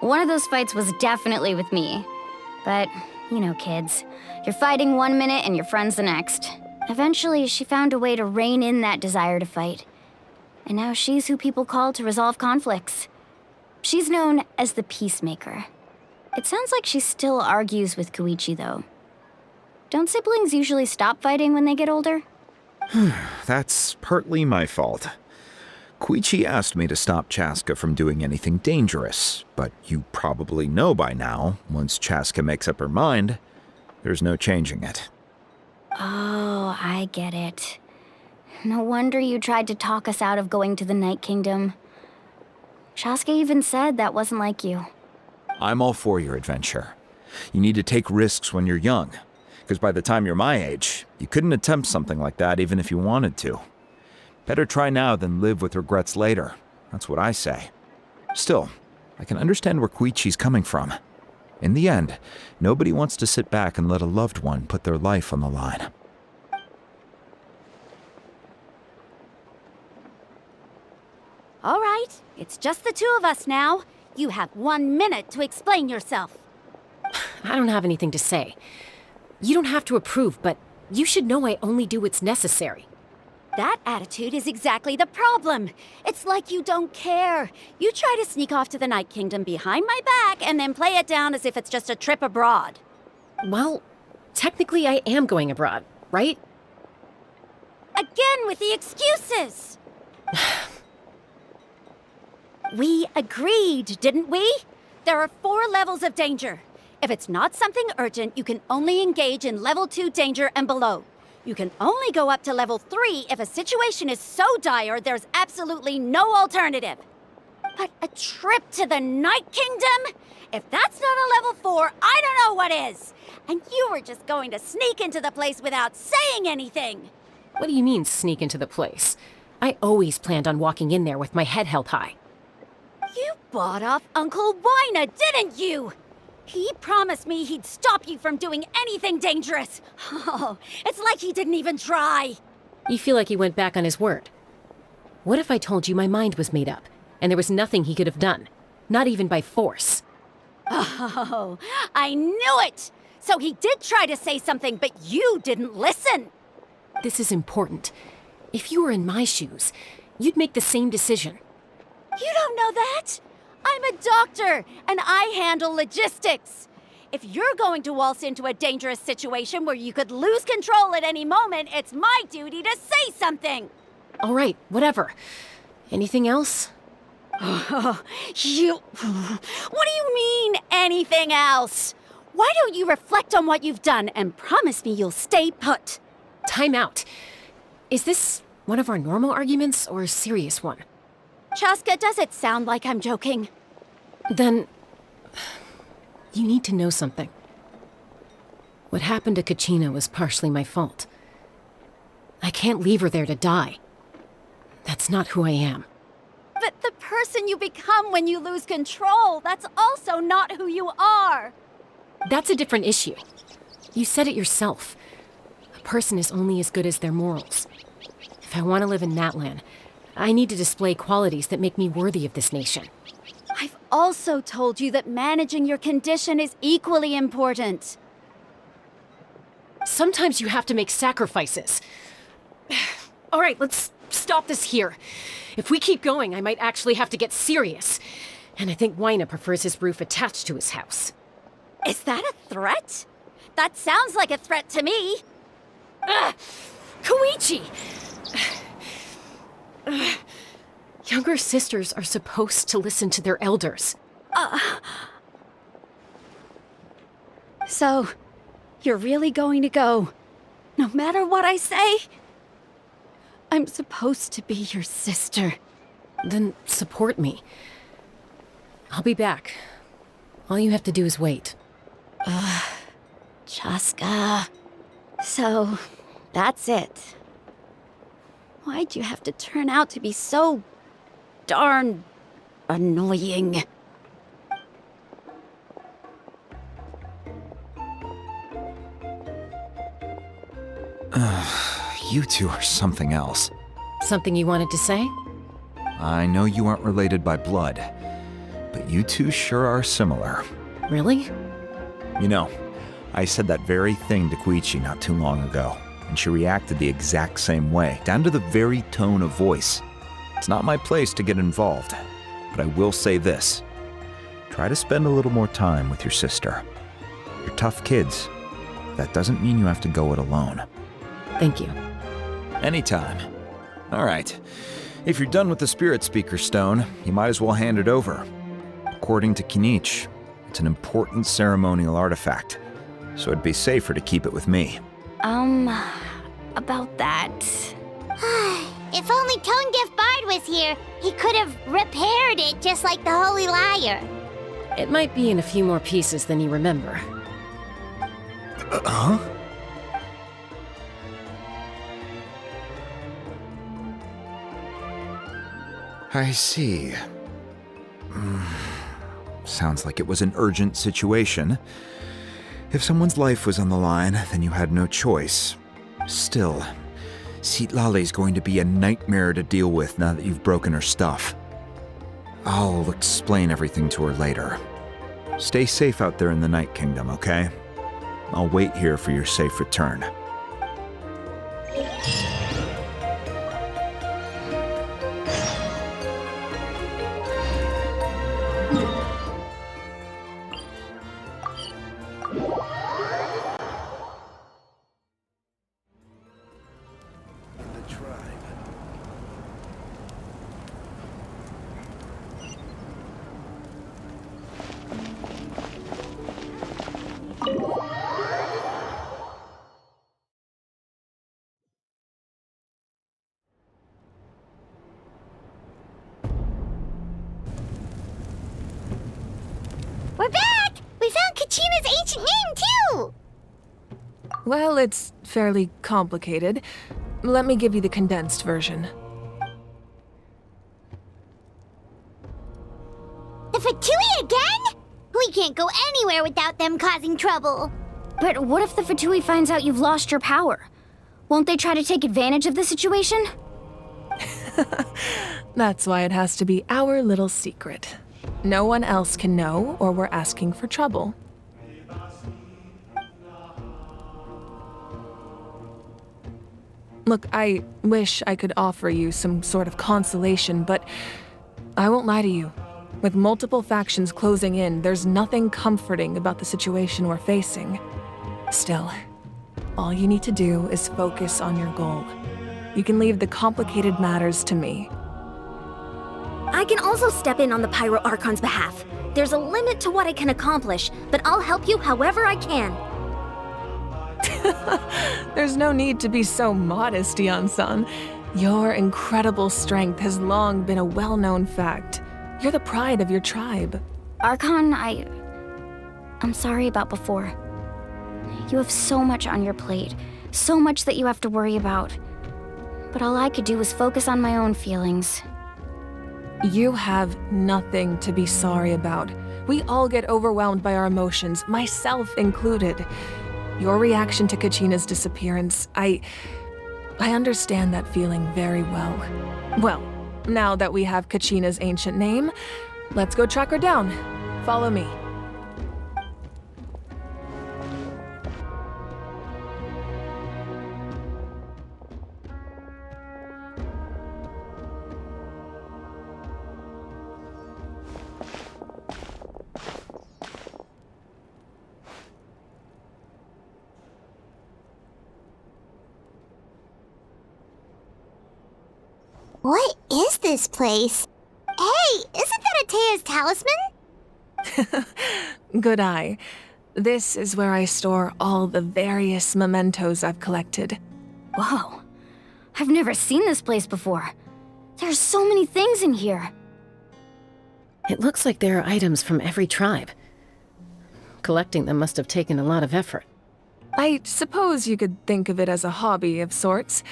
One of those fights was definitely with me. But, you know, kids. You're fighting one minute and your friend's the next. Eventually, she found a way to rein in that desire to fight. And now she's who people call to resolve conflicts. She's known as the Peacemaker. It sounds like she still argues with Koichi, though. Don't siblings usually stop fighting when they get older? That's partly my fault. Koichi asked me to stop Chaska from doing anything dangerous, but you probably know by now, once Chaska makes up her mind, there's no changing it. Oh, I get it. No wonder you tried to talk us out of going to the Night Kingdom. Shaska even said that wasn't like you. I'm all for your adventure. You need to take risks when you're young, because by the time you're my age, you couldn't attempt something like that even if you wanted to. Better try now than live with regrets later. That's what I say. Still, I can understand where Koichi's coming from. In the end, nobody wants to sit back and let a loved one put their life on the line. All right, it's just the two of us now. You have 1 minute to explain yourself. I don't have anything to say. You don't have to approve, but you should know I only do what's necessary. That attitude is exactly the problem. It's like you don't care. You try to sneak off to the Night Kingdom behind my back and then play it down as if it's just a trip abroad. Well, technically I am going abroad, right? Again with the excuses! We agreed, didn't we? There are 4 levels of danger. If it's not something urgent, you can only engage in level 2 danger and below. You can only go up to level 3 if a situation is so dire there's absolutely no alternative. But a trip to the Night Kingdom? If that's not a level 4, I don't know what is. And you were just going to sneak into the place without saying anything. What do you mean, sneak into the place? I always planned on walking in there with my head held high. You bought off Uncle Wina, didn't you? He promised me he'd stop you from doing anything dangerous. Oh, it's like he didn't even try. You feel like he went back on his word. What if I told you my mind was made up, and there was nothing he could have done? Not even by force. Oh, I knew it! So he did try to say something, but you didn't listen. This is important. If you were in my shoes, you'd make the same decision. You don't know that? I'm a doctor, and I handle logistics. If you're going to waltz into a dangerous situation where you could lose control at any moment, it's my duty to say something. All right, whatever. Anything else? What do you mean, anything else? Why don't you reflect on what you've done and promise me you'll stay put? Time out. Is this one of our normal arguments or a serious one? Chaska, does it sound like I'm joking? Then, you need to know something. What happened to Kachina was partially my fault. I can't leave her there to die. That's not who I am. But the person you become when you lose control, that's also not who you are. That's a different issue. You said it yourself. A person is only as good as their morals. If I want to live in Natlan, I need to display qualities that make me worthy of this nation. I've also told you that managing your condition is equally important. Sometimes you have to make sacrifices. All right, let's stop this here. If we keep going, I might actually have to get serious. And I think Wina prefers his roof attached to his house. Is that a threat? That sounds like a threat to me. Koichi! Younger sisters are supposed to listen to their elders. So, you're really going to go, no matter what I say? I'm supposed to be your sister. Then support me. I'll be back. All you have to do is wait. Chaska. So, that's it. Why'd you have to turn out to be so darn annoying? You two are something else. Something you wanted to say? I know you aren't related by blood, but you two sure are similar. Really? You know, I said that very thing to Koichi not too long ago, and she reacted the exact same way, down to the very tone of voice. It's not my place to get involved, but I will say this. Try to spend a little more time with your sister. You're tough kids. That doesn't mean you have to go it alone. Thank you. Anytime. All right. If you're done with the Spirit Speaker Stone, you might as well hand it over. According to Kinich, it's an important ceremonial artifact, so it'd be safer to keep it with me. About that. If only Tone Deaf Bard was here, he could have repaired it just like the Holy Liar. It might be in a few more pieces than you remember. Huh? I see. Sounds like it was an urgent situation. If someone's life was on the line, then you had no choice. Still, Citlali's going to be a nightmare to deal with now that you've broken her stuff. I'll explain everything to her later. Stay safe out there in the Night Kingdom, okay? I'll wait here for your safe return. We're back! We found Kachina's ancient name, too! Well, it's fairly complicated. Let me give you the condensed version. The Fatui again? We can't go anywhere without them causing trouble. But what if the Fatui finds out you've lost your power? Won't they try to take advantage of the situation? That's why it has to be our little secret. No one else can know, or we're asking for trouble. Look, I wish I could offer you some sort of consolation, but I won't lie to you. With multiple factions closing in, there's nothing comforting about the situation we're facing. Still, all you need to do is focus on your goal. You can leave the complicated matters to me. I can also step in on the Pyro Archon's behalf. There's a limit to what I can accomplish, but I'll help you however I can. There's no need to be so modest, Yan-san. Your incredible strength has long been a well-known fact. You're the pride of your tribe. Archon, I'm sorry about before. You have so much on your plate, so much that you have to worry about. But all I could do was focus on my own feelings. You have nothing to be sorry about. We all get overwhelmed by our emotions, myself included. Your reaction to Kachina's disappearance, I understand that feeling very well. Well, now that we have Kachina's ancient name, let's go track her down. Follow me. What is this place? Hey, isn't that Atea's talisman? Good eye. This is where I store all the various mementos I've collected. Whoa. I've never seen this place before. There's so many things in here. It looks like there are items from every tribe. Collecting them must have taken a lot of effort. I suppose you could think of it as a hobby of sorts.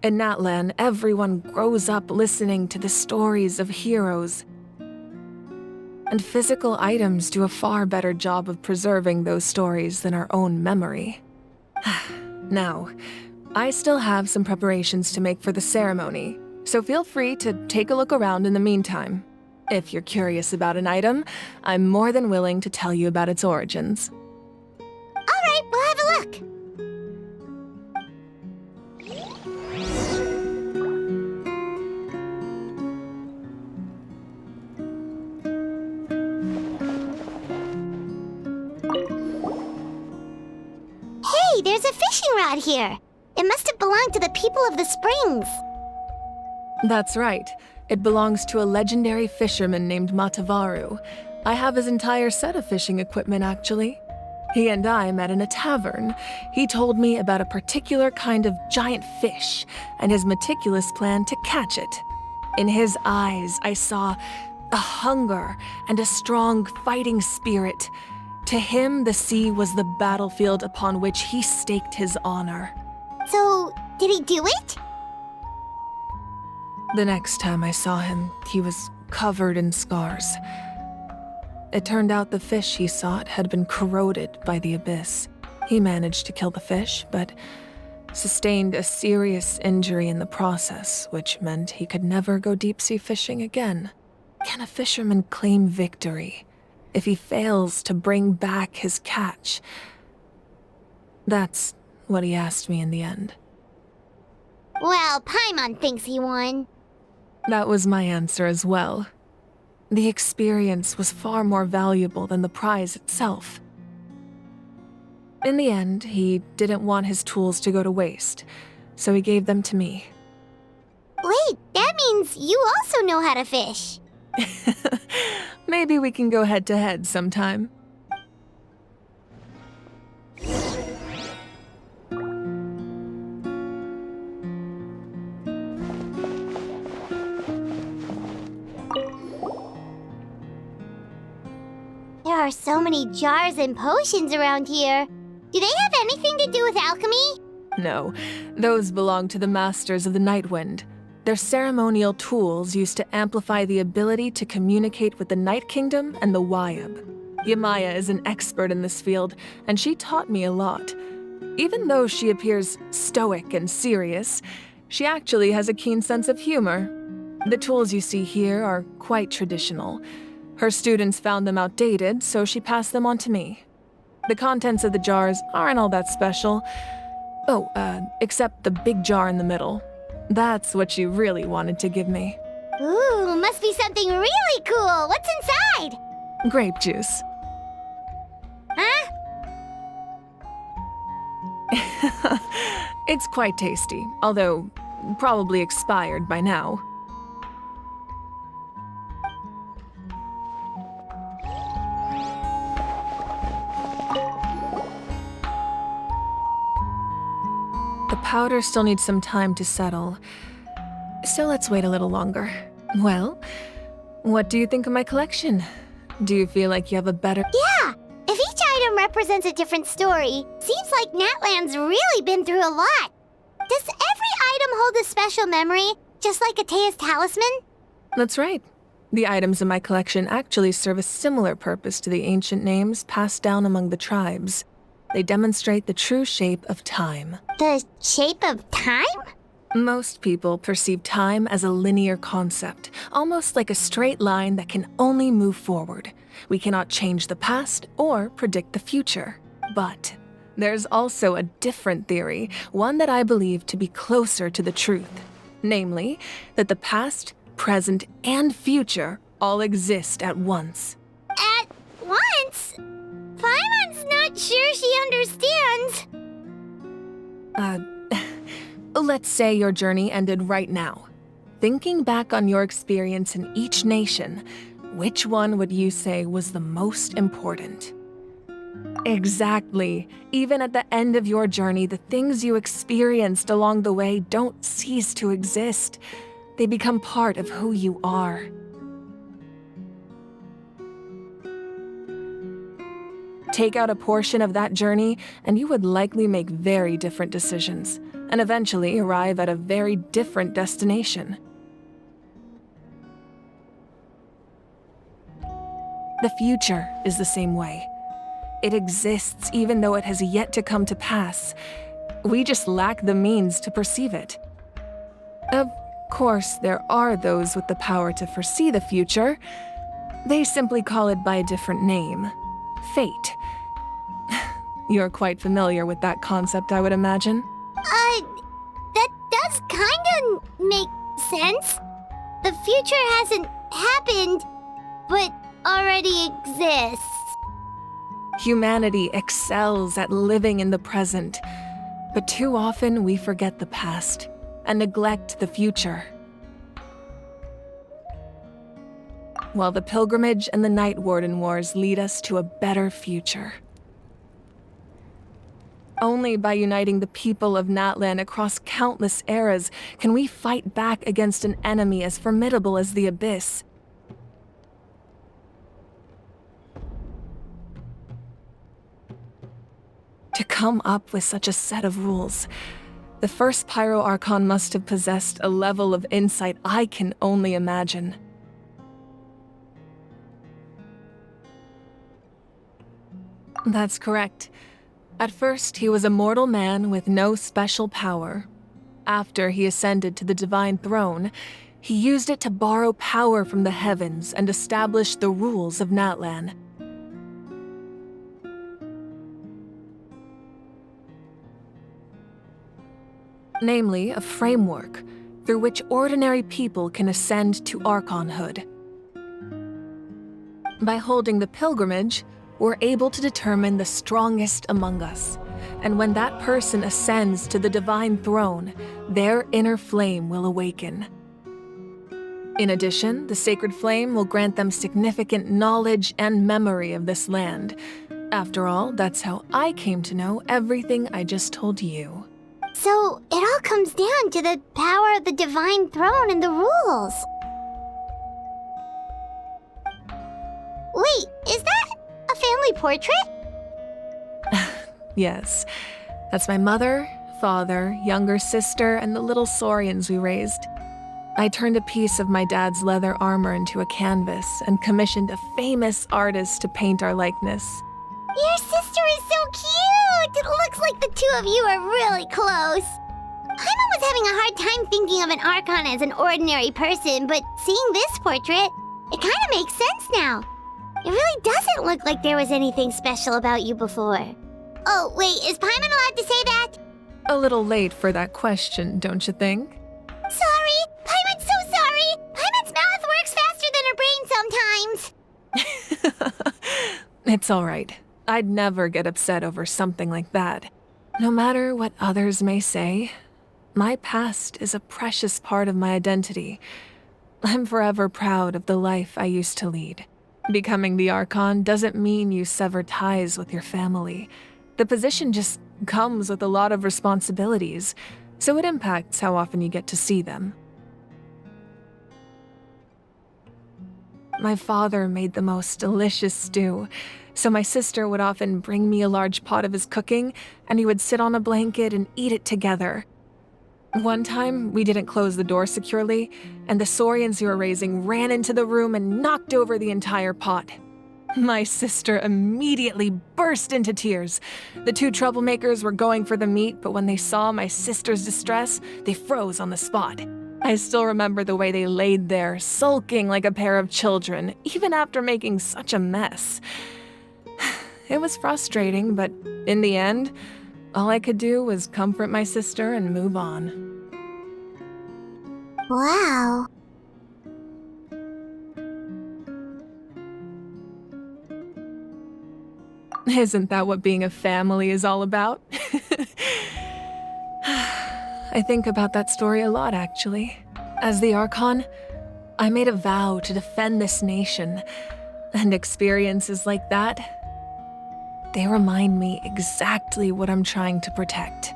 In Natlan, everyone grows up listening to the stories of heroes. And physical items do a far better job of preserving those stories than our own memory. Now, I still have some preparations to make for the ceremony, so feel free to take a look around in the meantime. If you're curious about an item, I'm more than willing to tell you about its origins. All right, we'll have a look. Hey, there's a fishing rod here. It must have belonged to the people of the springs. That's right. It belongs to a legendary fisherman named Matavaru. I have his entire set of fishing equipment, actually. He and I met in a tavern. He told me about a particular kind of giant fish and his meticulous plan to catch it. In his eyes, I saw a hunger and a strong fighting spirit. To him, the sea was the battlefield upon which he staked his honor. So, did he do it? The next time I saw him, he was covered in scars. It turned out the fish he sought had been corroded by the abyss. He managed to kill the fish, but sustained a serious injury in the process, which meant he could never go deep-sea fishing again. Can a fisherman claim victory if he fails to bring back his catch? That's what he asked me in the end. Well, Paimon thinks he won. That was my answer as well. The experience was far more valuable than the prize itself. In the end, he didn't want his tools to go to waste, so he gave them to me. Wait, that means you also know how to fish. Maybe we can go head-to-head sometime. There are so many jars and potions around here. Do they have anything to do with alchemy? No, those belong to the Masters of the Nightwind. They're ceremonial tools used to amplify the ability to communicate with the Night Kingdom and the Wyab. Yamaya is an expert in this field, and she taught me a lot. Even though she appears stoic and serious, she actually has a keen sense of humor. The tools you see here are quite traditional. Her students found them outdated, so she passed them on to me. The contents of the jars aren't all that special. Oh, except the big jar in the middle. That's what she really wanted to give me. Ooh, must be something really cool. What's inside? Grape juice. Huh? It's quite tasty, although probably expired by now. The powder still needs some time to settle, so let's wait a little longer. Well, what do you think of my collection? Do you feel like you have a better— Yeah! If each item represents a different story, seems like Natlan's really been through a lot. Does every item hold a special memory, just like Atea's talisman? That's right. The items in my collection actually serve a similar purpose to the ancient names passed down among the tribes. They demonstrate the true shape of time. The shape of time? Most people perceive time as a linear concept, almost like a straight line that can only move forward. We cannot change the past or predict the future. But there's also a different theory, one that I believe to be closer to the truth. Namely, that the past, present, and future all exist at once. At once? Paimon's not sure she understands. Let's say your journey ended right now. Thinking back on your experience in each nation, which one would you say was the most important? Exactly. Even at the end of your journey, the things you experienced along the way don't cease to exist. They become part of who you are. Take out a portion of that journey, and you would likely make very different decisions, and eventually arrive at a very different destination. The future is the same way. It exists even though it has yet to come to pass. We just lack the means to perceive it. Of course, there are those with the power to foresee the future. They simply call it by a different name. Fate. You're quite familiar with that concept, I would imagine. That does kinda make sense. The future hasn't happened, but already exists. Humanity excels at living in the present, but too often we forget the past and neglect the future. While the pilgrimage and the Night Warden Wars lead us to a better future. Only by uniting the people of Natlan across countless eras can we fight back against an enemy as formidable as the Abyss. To come up with such a set of rules, the first Pyro Archon must have possessed a level of insight I can only imagine. That's correct. At first, he was a mortal man with no special power. After he ascended to the divine throne, he used it to borrow power from the heavens and establish the rules of Natlan. Namely, a framework through which ordinary people can ascend to archonhood. By holding the pilgrimage, we're able to determine the strongest among us, and when that person ascends to the divine throne, their inner flame will awaken. In addition, the sacred flame will grant them significant knowledge and memory of this land. After all, that's how I came to know everything I just told you. So, it all comes down to the power of the divine throne and the rules. Wait, is that a family portrait? Yes, that's my mother, father, younger sister, and the little saurians we raised. I turned a piece of my dad's leather armor into a canvas and commissioned a famous artist to paint our likeness. Your sister is so cute! It looks like the two of you are really close. Paimon was having a hard time thinking of an Archon as an ordinary person, but seeing this portrait, it kind of makes sense now. It really doesn't look like there was anything special about you before. Oh, wait, is Paimon allowed to say that? A little late for that question, don't you think? Sorry! Paimon's so sorry! Paimon's mouth works faster than her brain sometimes! It's all right. I'd never get upset over something like that. No matter what others may say, my past is a precious part of my identity. I'm forever proud of the life I used to lead. Becoming the Archon doesn't mean you sever ties with your family. The position just comes with a lot of responsibilities, so it impacts how often you get to see them. My father made the most delicious stew, so my sister would often bring me a large pot of his cooking, and we would sit on a blanket and eat it together. One time, we didn't close the door securely, and the saurians we were raising ran into the room and knocked over the entire pot. My sister immediately burst into tears. The two troublemakers were going for the meat, but when they saw my sister's distress, they froze on the spot. I still remember the way they laid there, sulking like a pair of children, even after making such a mess. It was frustrating, but in the end, all I could do was comfort my sister and move on. Wow. Isn't that what being a family is all about? I think about that story a lot, actually. As the Archon, I made a vow to defend this nation, and experiences like that, they remind me exactly what I'm trying to protect.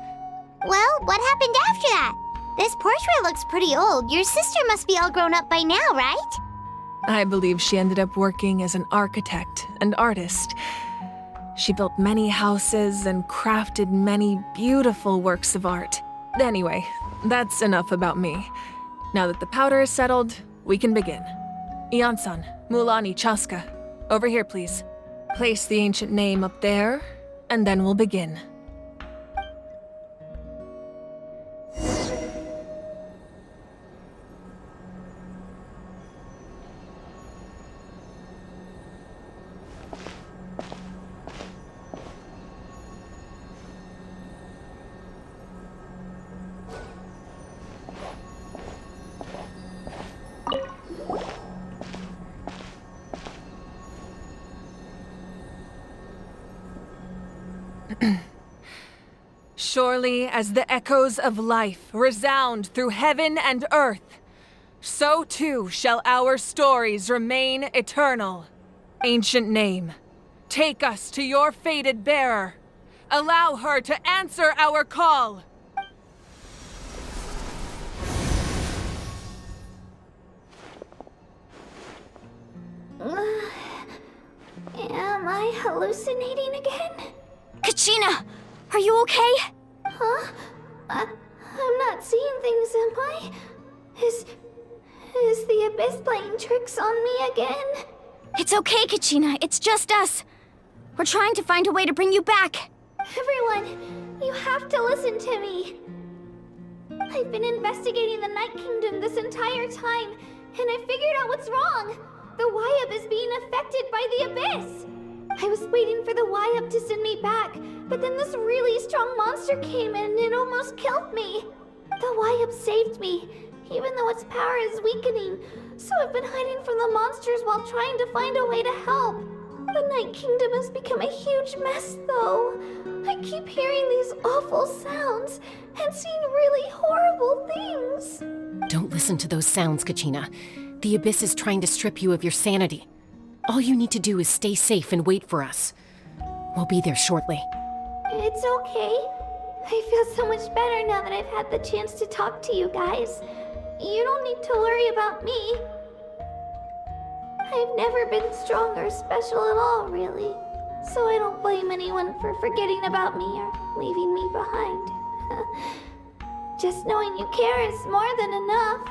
Well, what happened after that? This portrait looks pretty old. Your sister must be all grown up by now, right? I believe she ended up working as an architect and artist. She built many houses and crafted many beautiful works of art. Anyway, that's enough about me. Now that the powder is settled, we can begin. Iansan, Mulani, Chaska, over here, please. Place the ancient name up there, and then we'll begin. Surely as the echoes of life resound through heaven and earth, so too shall our stories remain eternal. Ancient name, take us to your fated bearer. Allow her to answer our call! Am I hallucinating again? Kachina! Are you okay? Huh? I'm not seeing things, am I? Is the Abyss playing tricks on me again? It's okay, Kachina. It's just us. We're trying to find a way to bring you back. Everyone, you have to listen to me. I've been investigating the Night Kingdom this entire time, and I figured out what's wrong. The Y-Up is being affected by the Abyss. I was waiting for the Y-Up to send me back, but then this really strong monster came in and it almost killed me. The Y-Up saved me, even though its power is weakening, so I've been hiding from the monsters while trying to find a way to help. The Night Kingdom has become a huge mess, though. I keep hearing these awful sounds and seeing really horrible things. Don't listen to those sounds, Kachina. The Abyss is trying to strip you of your sanity. All you need to do is stay safe and wait for us. We'll be there shortly. It's okay. I feel so much better now that I've had the chance to talk to you guys. You don't need to worry about me. I've never been strong or special at all, really. So I don't blame anyone for forgetting about me or leaving me behind. Just knowing you care is more than enough.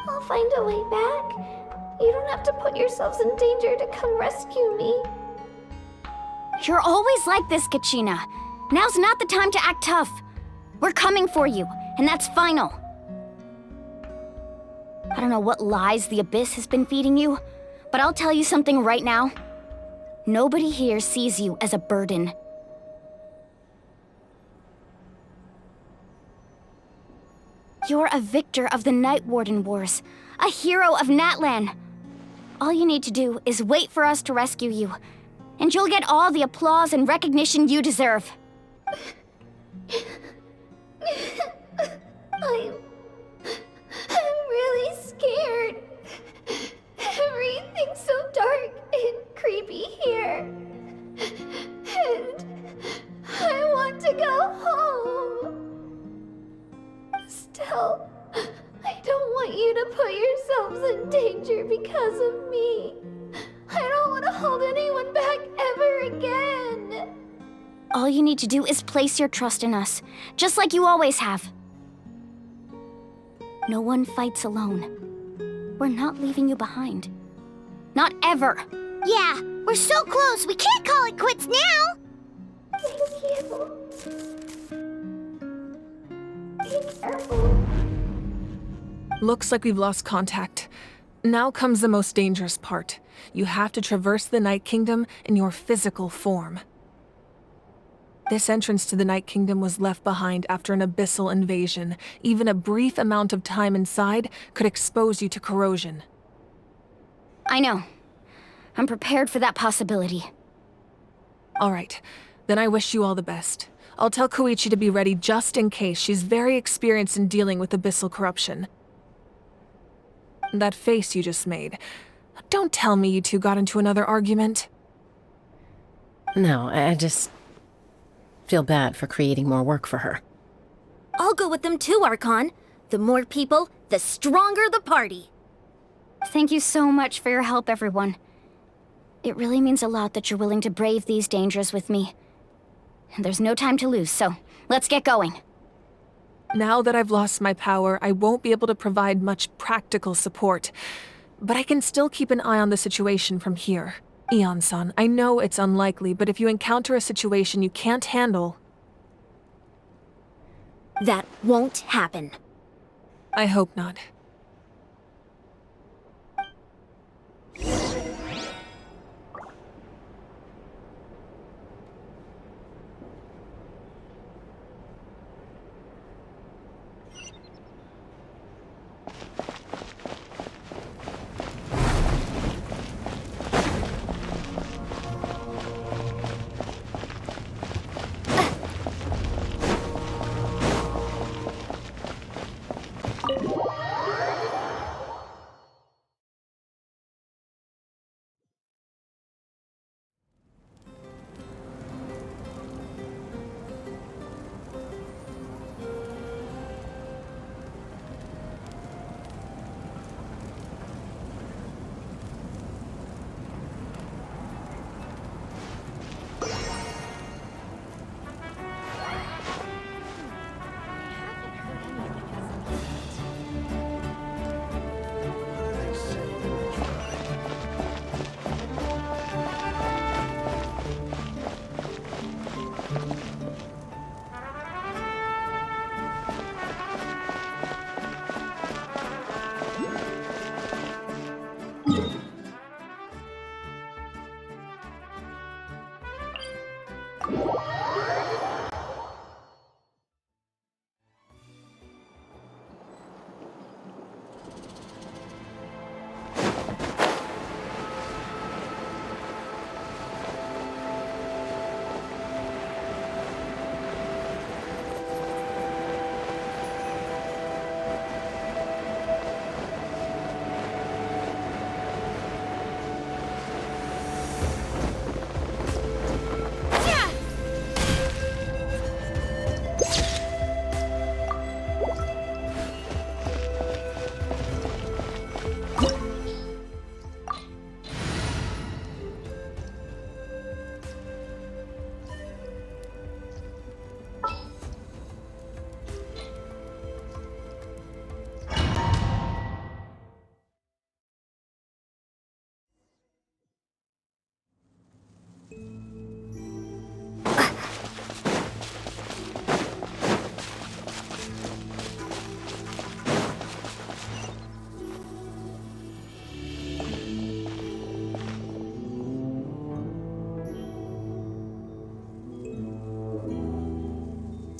I'll find a way back. You don't have to put yourselves in danger to come rescue me. You're always like this, Kachina. Now's not the time to act tough. We're coming for you, and that's final. I don't know what lies the Abyss has been feeding you, but I'll tell you something right now. Nobody here sees you as a burden. You're a victor of the Night Warden Wars, a hero of Natlan. All you need to do is wait for us to rescue you, and you'll get all the applause and recognition you deserve. I'm really scared. Everything's so dark and creepy here. And I want to go home. Still, I don't want you to put yourselves in danger because of me. I don't want to hold anyone back ever again. All you need to do is place your trust in us, just like you always have. No one fights alone. We're not leaving you behind. Not ever. Yeah, we're so close, we can't call it quits now. Thank you. Be careful. Looks like we've lost contact. Now comes the most dangerous part. You have to traverse the Night Kingdom in your physical form. This entrance to the Night Kingdom was left behind after an abyssal invasion. Even a brief amount of time inside could expose you to corrosion. I know. I'm prepared for that possibility. All right, then I wish you all the best. I'll tell Koichi to be ready just in case. She's very experienced in dealing with abyssal corruption. That face you just made. Don't tell me you two got into another argument. No, I just feel bad for creating more work for her. I'll go with them too, Archon. The more people, the stronger the party. Thank you so much for your help, everyone. It really means a lot that you're willing to brave these dangers with me. And there's no time to lose, so let's get going. Now that I've lost my power, I won't be able to provide much practical support. But I can still keep an eye on the situation from here. Eon-san, I know it's unlikely, but if you encounter a situation you can't handle... That won't happen. I hope not.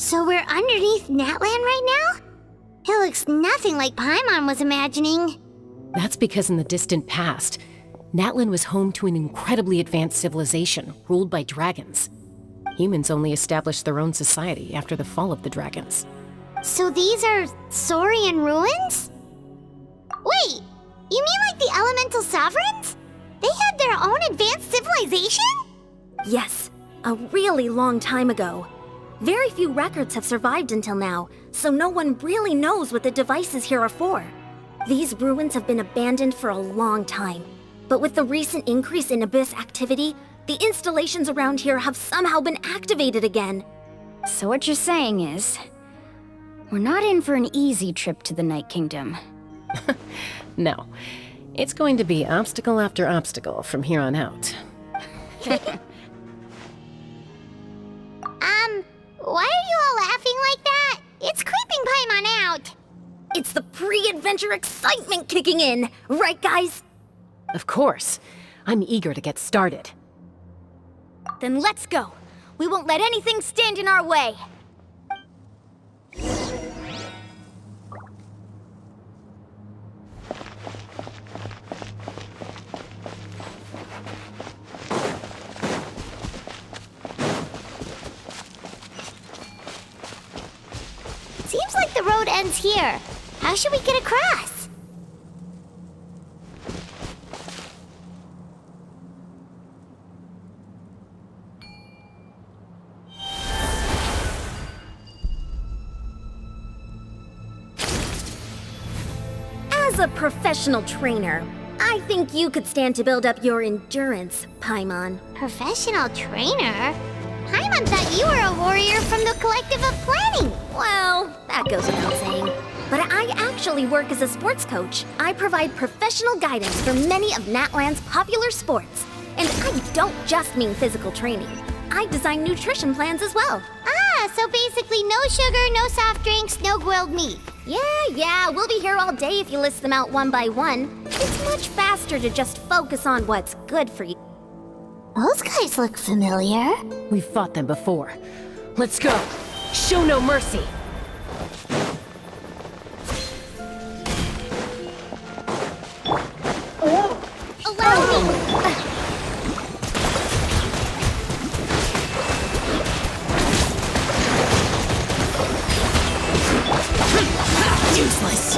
So we're underneath Natlan right now? It looks nothing like Paimon was imagining. That's because in the distant past, Natlan was home to an incredibly advanced civilization ruled by dragons. Humans only established their own society after the fall of the dragons. So these are Saurian ruins? Wait, you mean like the elemental sovereigns? They had their own advanced civilization? Yes, a really long time ago. Very few records have survived until now, so no one really knows what the devices here are for. These ruins have been abandoned for a long time, but with the recent increase in Abyss activity, the installations around here have somehow been activated again. So what you're saying is, we're not in for an easy trip to the Night Kingdom. No, it's going to be obstacle after obstacle from here on out. Why are you all laughing like that? It's creeping Paimon out. It's the pre-adventure excitement kicking in, right guys? Of course. I'm eager to get started. Then let's go. We won't let anything stand in our way. Seems like the road ends here. How should we get across? As a professional trainer, I think you could stand to build up your endurance, Paimon. Professional trainer? Paimon thought you were a warrior from the Collective of Planning. Well, that goes without saying. But I actually work as a sports coach. I provide professional guidance for many of Natlan's popular sports. And I don't just mean physical training. I design nutrition plans as well. Ah, so basically no sugar, no soft drinks, no grilled meat. Yeah, we'll be here all day if you list them out one by one. It's much faster to just focus on what's good for you. Those guys look familiar. We've fought them before. Let's go. Show no mercy. Allow me. Useless.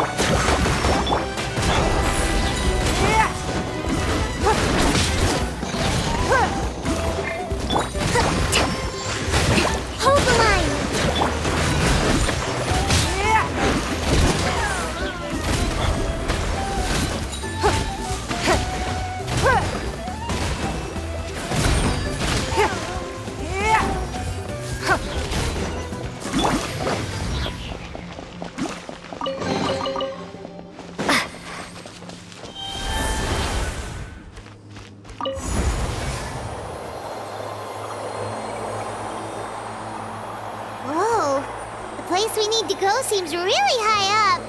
Hold the line. Whoa, the place we need to go seems really high up.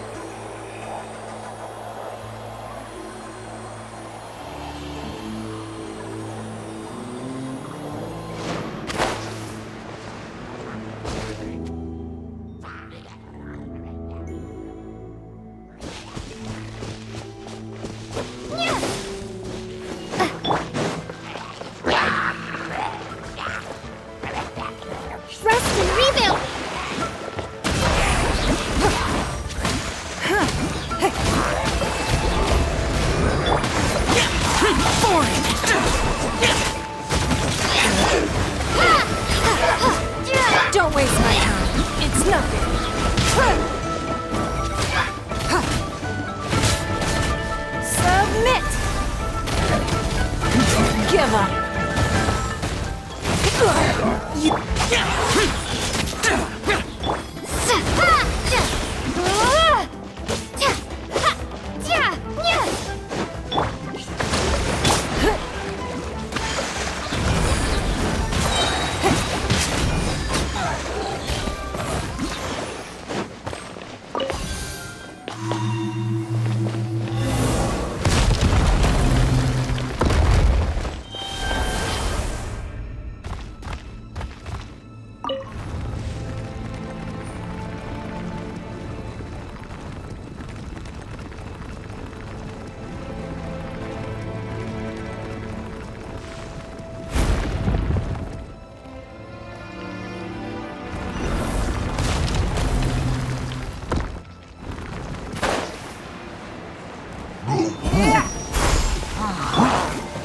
Give up.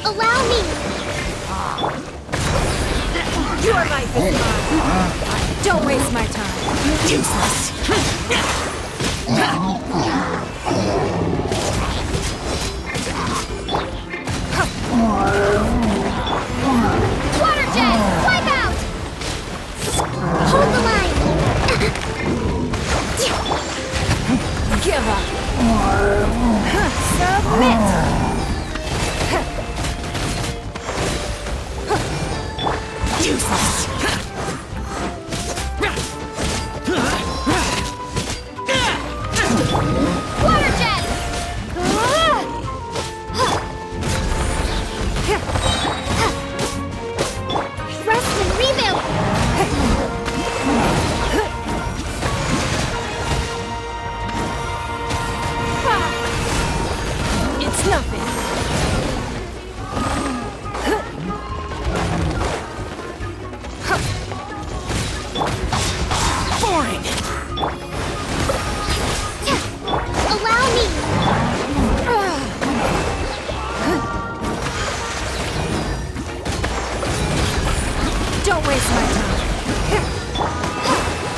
Allow me! Your life is mine. Don't waste my time. Useless. Water jet! Wipe out! Hold the line! Give up. Submit. Useless. Water jet! Rest and rebuild! It's nothing. Boring. Allow me! Don't waste my time.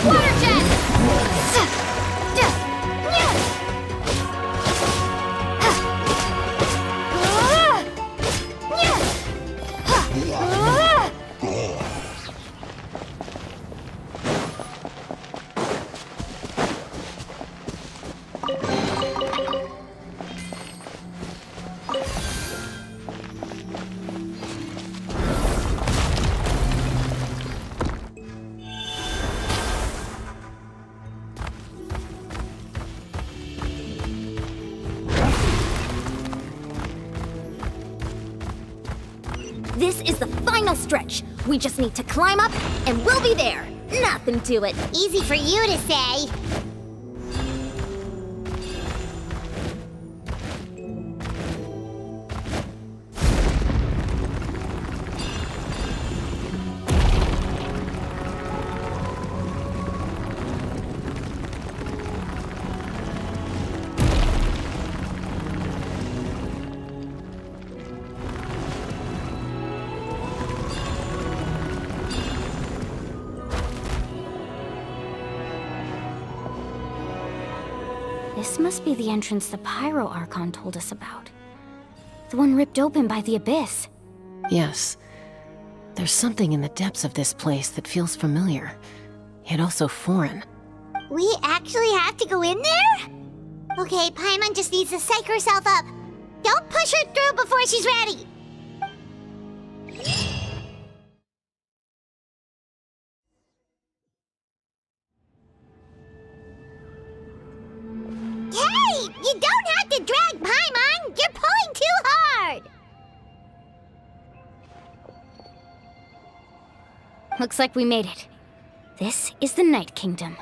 Water jet! This is the final stretch. We just need to climb up, and we'll be there. Nothing to it. Easy for you to say. This must be the entrance the pyro archon told us about. The one ripped open by the abyss. Yes. There's something in the depths of this place that feels familiar, yet also foreign. We actually have to go in there? Okay, Paimon just needs to psych herself up. Don't push her through before she's ready. Hey! You don't have to drag Paimon! You're pulling too hard! Looks like we made it. This is the Night Kingdom.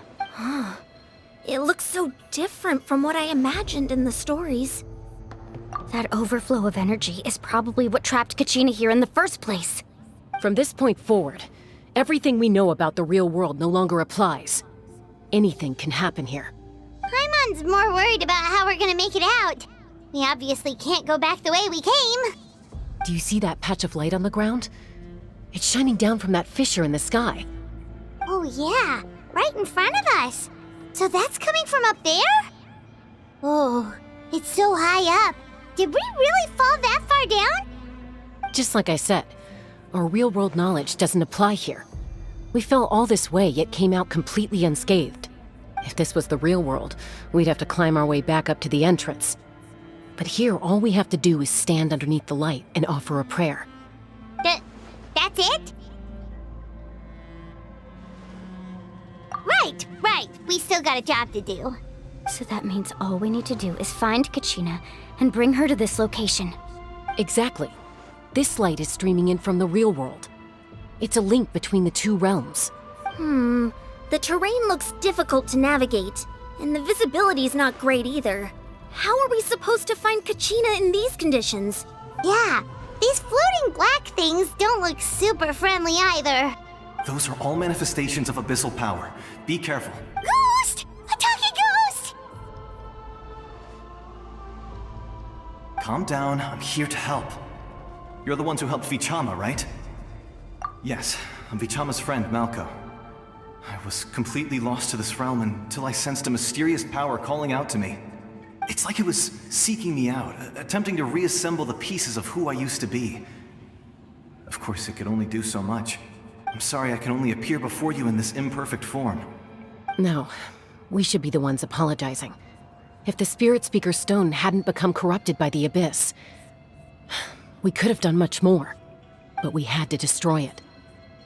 It looks so different from what I imagined in the stories. That overflow of energy is probably what trapped Kachina here in the first place. From this point forward, everything we know about the real world no longer applies. Anything can happen here. Paimon's more worried about how we're gonna make it out. We obviously can't go back the way we came. Do you see that patch of light on the ground? It's shining down from that fissure in the sky. Oh yeah, right in front of us. So that's coming from up there? Oh, it's so high up. Did we really fall that far down? Just like I said, our real-world knowledge doesn't apply here. We fell all this way, yet came out completely unscathed. If this was the real world, we'd have to climb our way back up to the entrance. But here, all we have to do is stand underneath the light and offer a prayer. That's it? Right. We still got a job to do. So that means all we need to do is find Kachina and bring her to this location. Exactly. This light is streaming in from the real world. It's a link between the two realms. The terrain looks difficult to navigate, and the visibility's not great either. How are we supposed to find Kachina in these conditions? Yeah, these floating black things don't look super friendly either. Those are all manifestations of abyssal power. Be careful. Ghost! A talking ghost! Calm down, I'm here to help. You're the ones who helped Vichama, right? Yes, I'm Vichama's friend, Malko. I was completely lost to this realm until I sensed a mysterious power calling out to me. It's like it was seeking me out, attempting to reassemble the pieces of who I used to be. Of course, it could only do so much. I'm sorry I can only appear before you in this imperfect form. No, we should be the ones apologizing. If the Spirit Speaker's stone hadn't become corrupted by the Abyss, we could have done much more. But we had to destroy it.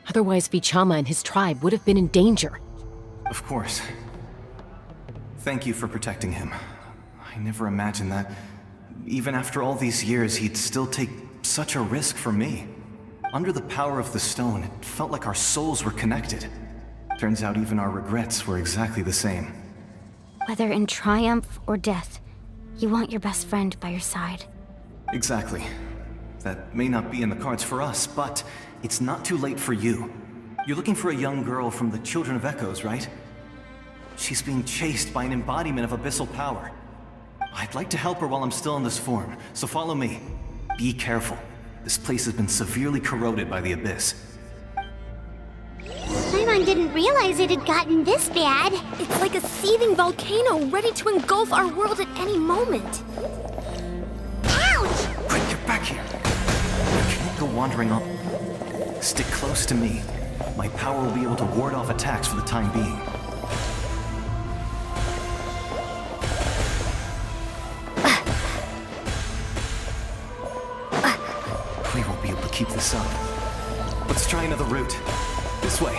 Otherwise, Vichama and his tribe would have been in danger. Of course. Thank you for protecting him. I never imagined that, even after all these years, he'd still take such a risk for me. Under the power of the stone, it felt like our souls were connected. Turns out even our regrets were exactly the same. Whether in triumph or death, you want your best friend by your side. Exactly. That may not be in the cards for us, but it's not too late for you. You're looking for a young girl from the Children of Echoes, right? She's being chased by an embodiment of abyssal power. I'd like to help her while I'm still in this form, so follow me. Be careful. This place has been severely corroded by the Abyss. Paimon didn't realize it had gotten this bad. It's like a seething volcano ready to engulf our world at any moment. Ouch! Quick, get back here. You can't go wandering up. Stick close to me. My power will be able to ward off attacks for the time being. We won't be able to keep this up. Let's try another route. This way.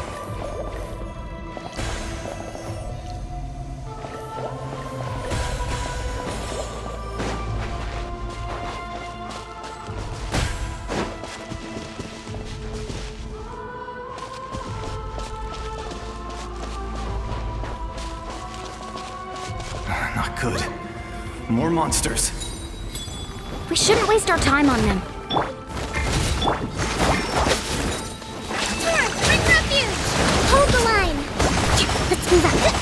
Not good. More monsters. We shouldn't waste our time on them. Bring refuge! Hold the line! Let's move up.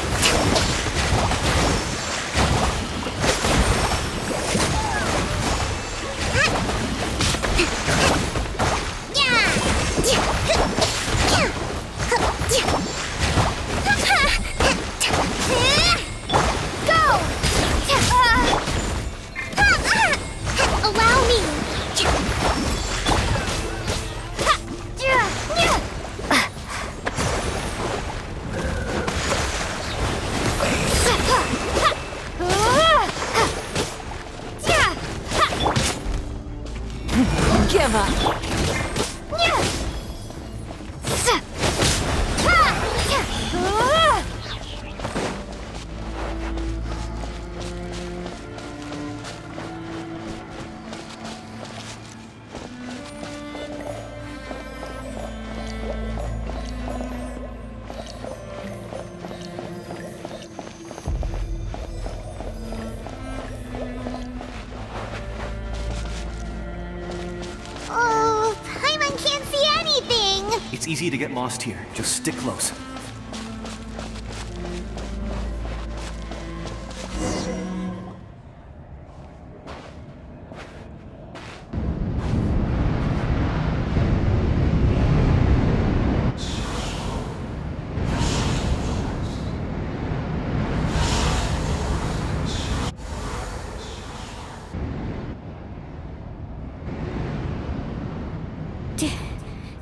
Allow me! Give up. Oh, Paimon can't see anything! It's easy to get lost here. Just stick close.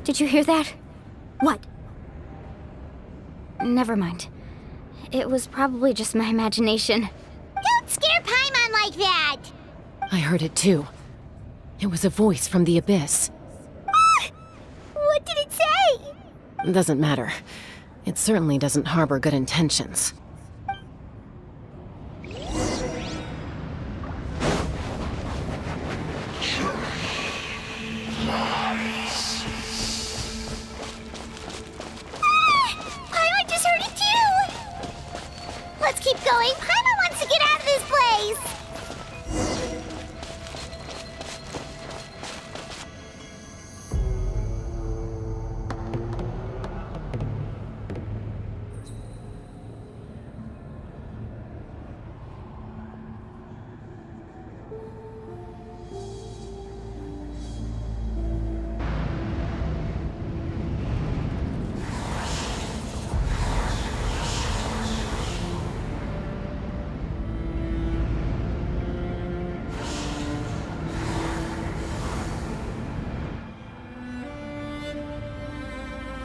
Did you hear that? What? Never mind. It was probably just my imagination. Don't scare Paimon like that! I heard it too. It was a voice from the abyss. What did it say? Doesn't matter. It certainly doesn't harbor good intentions. Paimon just heard it too! Let's keep going. Paimon wants to get out of this place!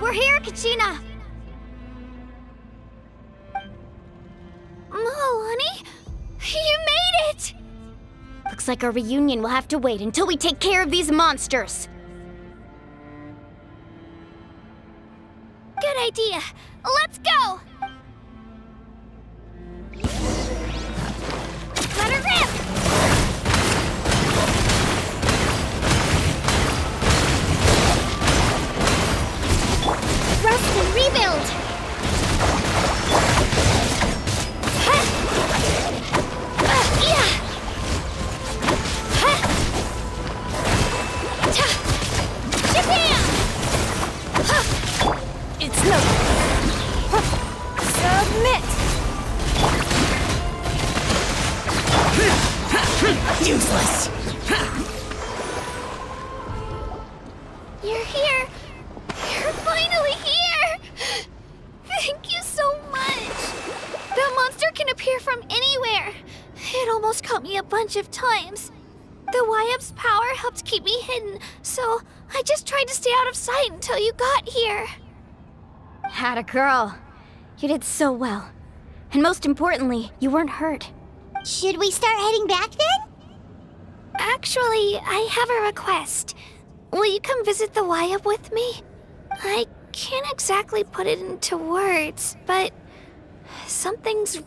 We're here, Kachina! Honey? You made it! Looks like our reunion will have to wait until we take care of these monsters. Good idea. Let's go! Let her rip! Rest and rebuild! It's no... Submit! Useless! You're here! You're finally here! Thank you so much! That monster can appear from anywhere. It almost caught me a bunch of times. The YF's power helped keep me hidden, so I just tried to stay out of sight until you got here. Atta girl. You did so well. And most importantly, you weren't hurt. Should we start heading back then? Actually, I have a request. Will you come visit the YF with me? I can't exactly put it into words, but something's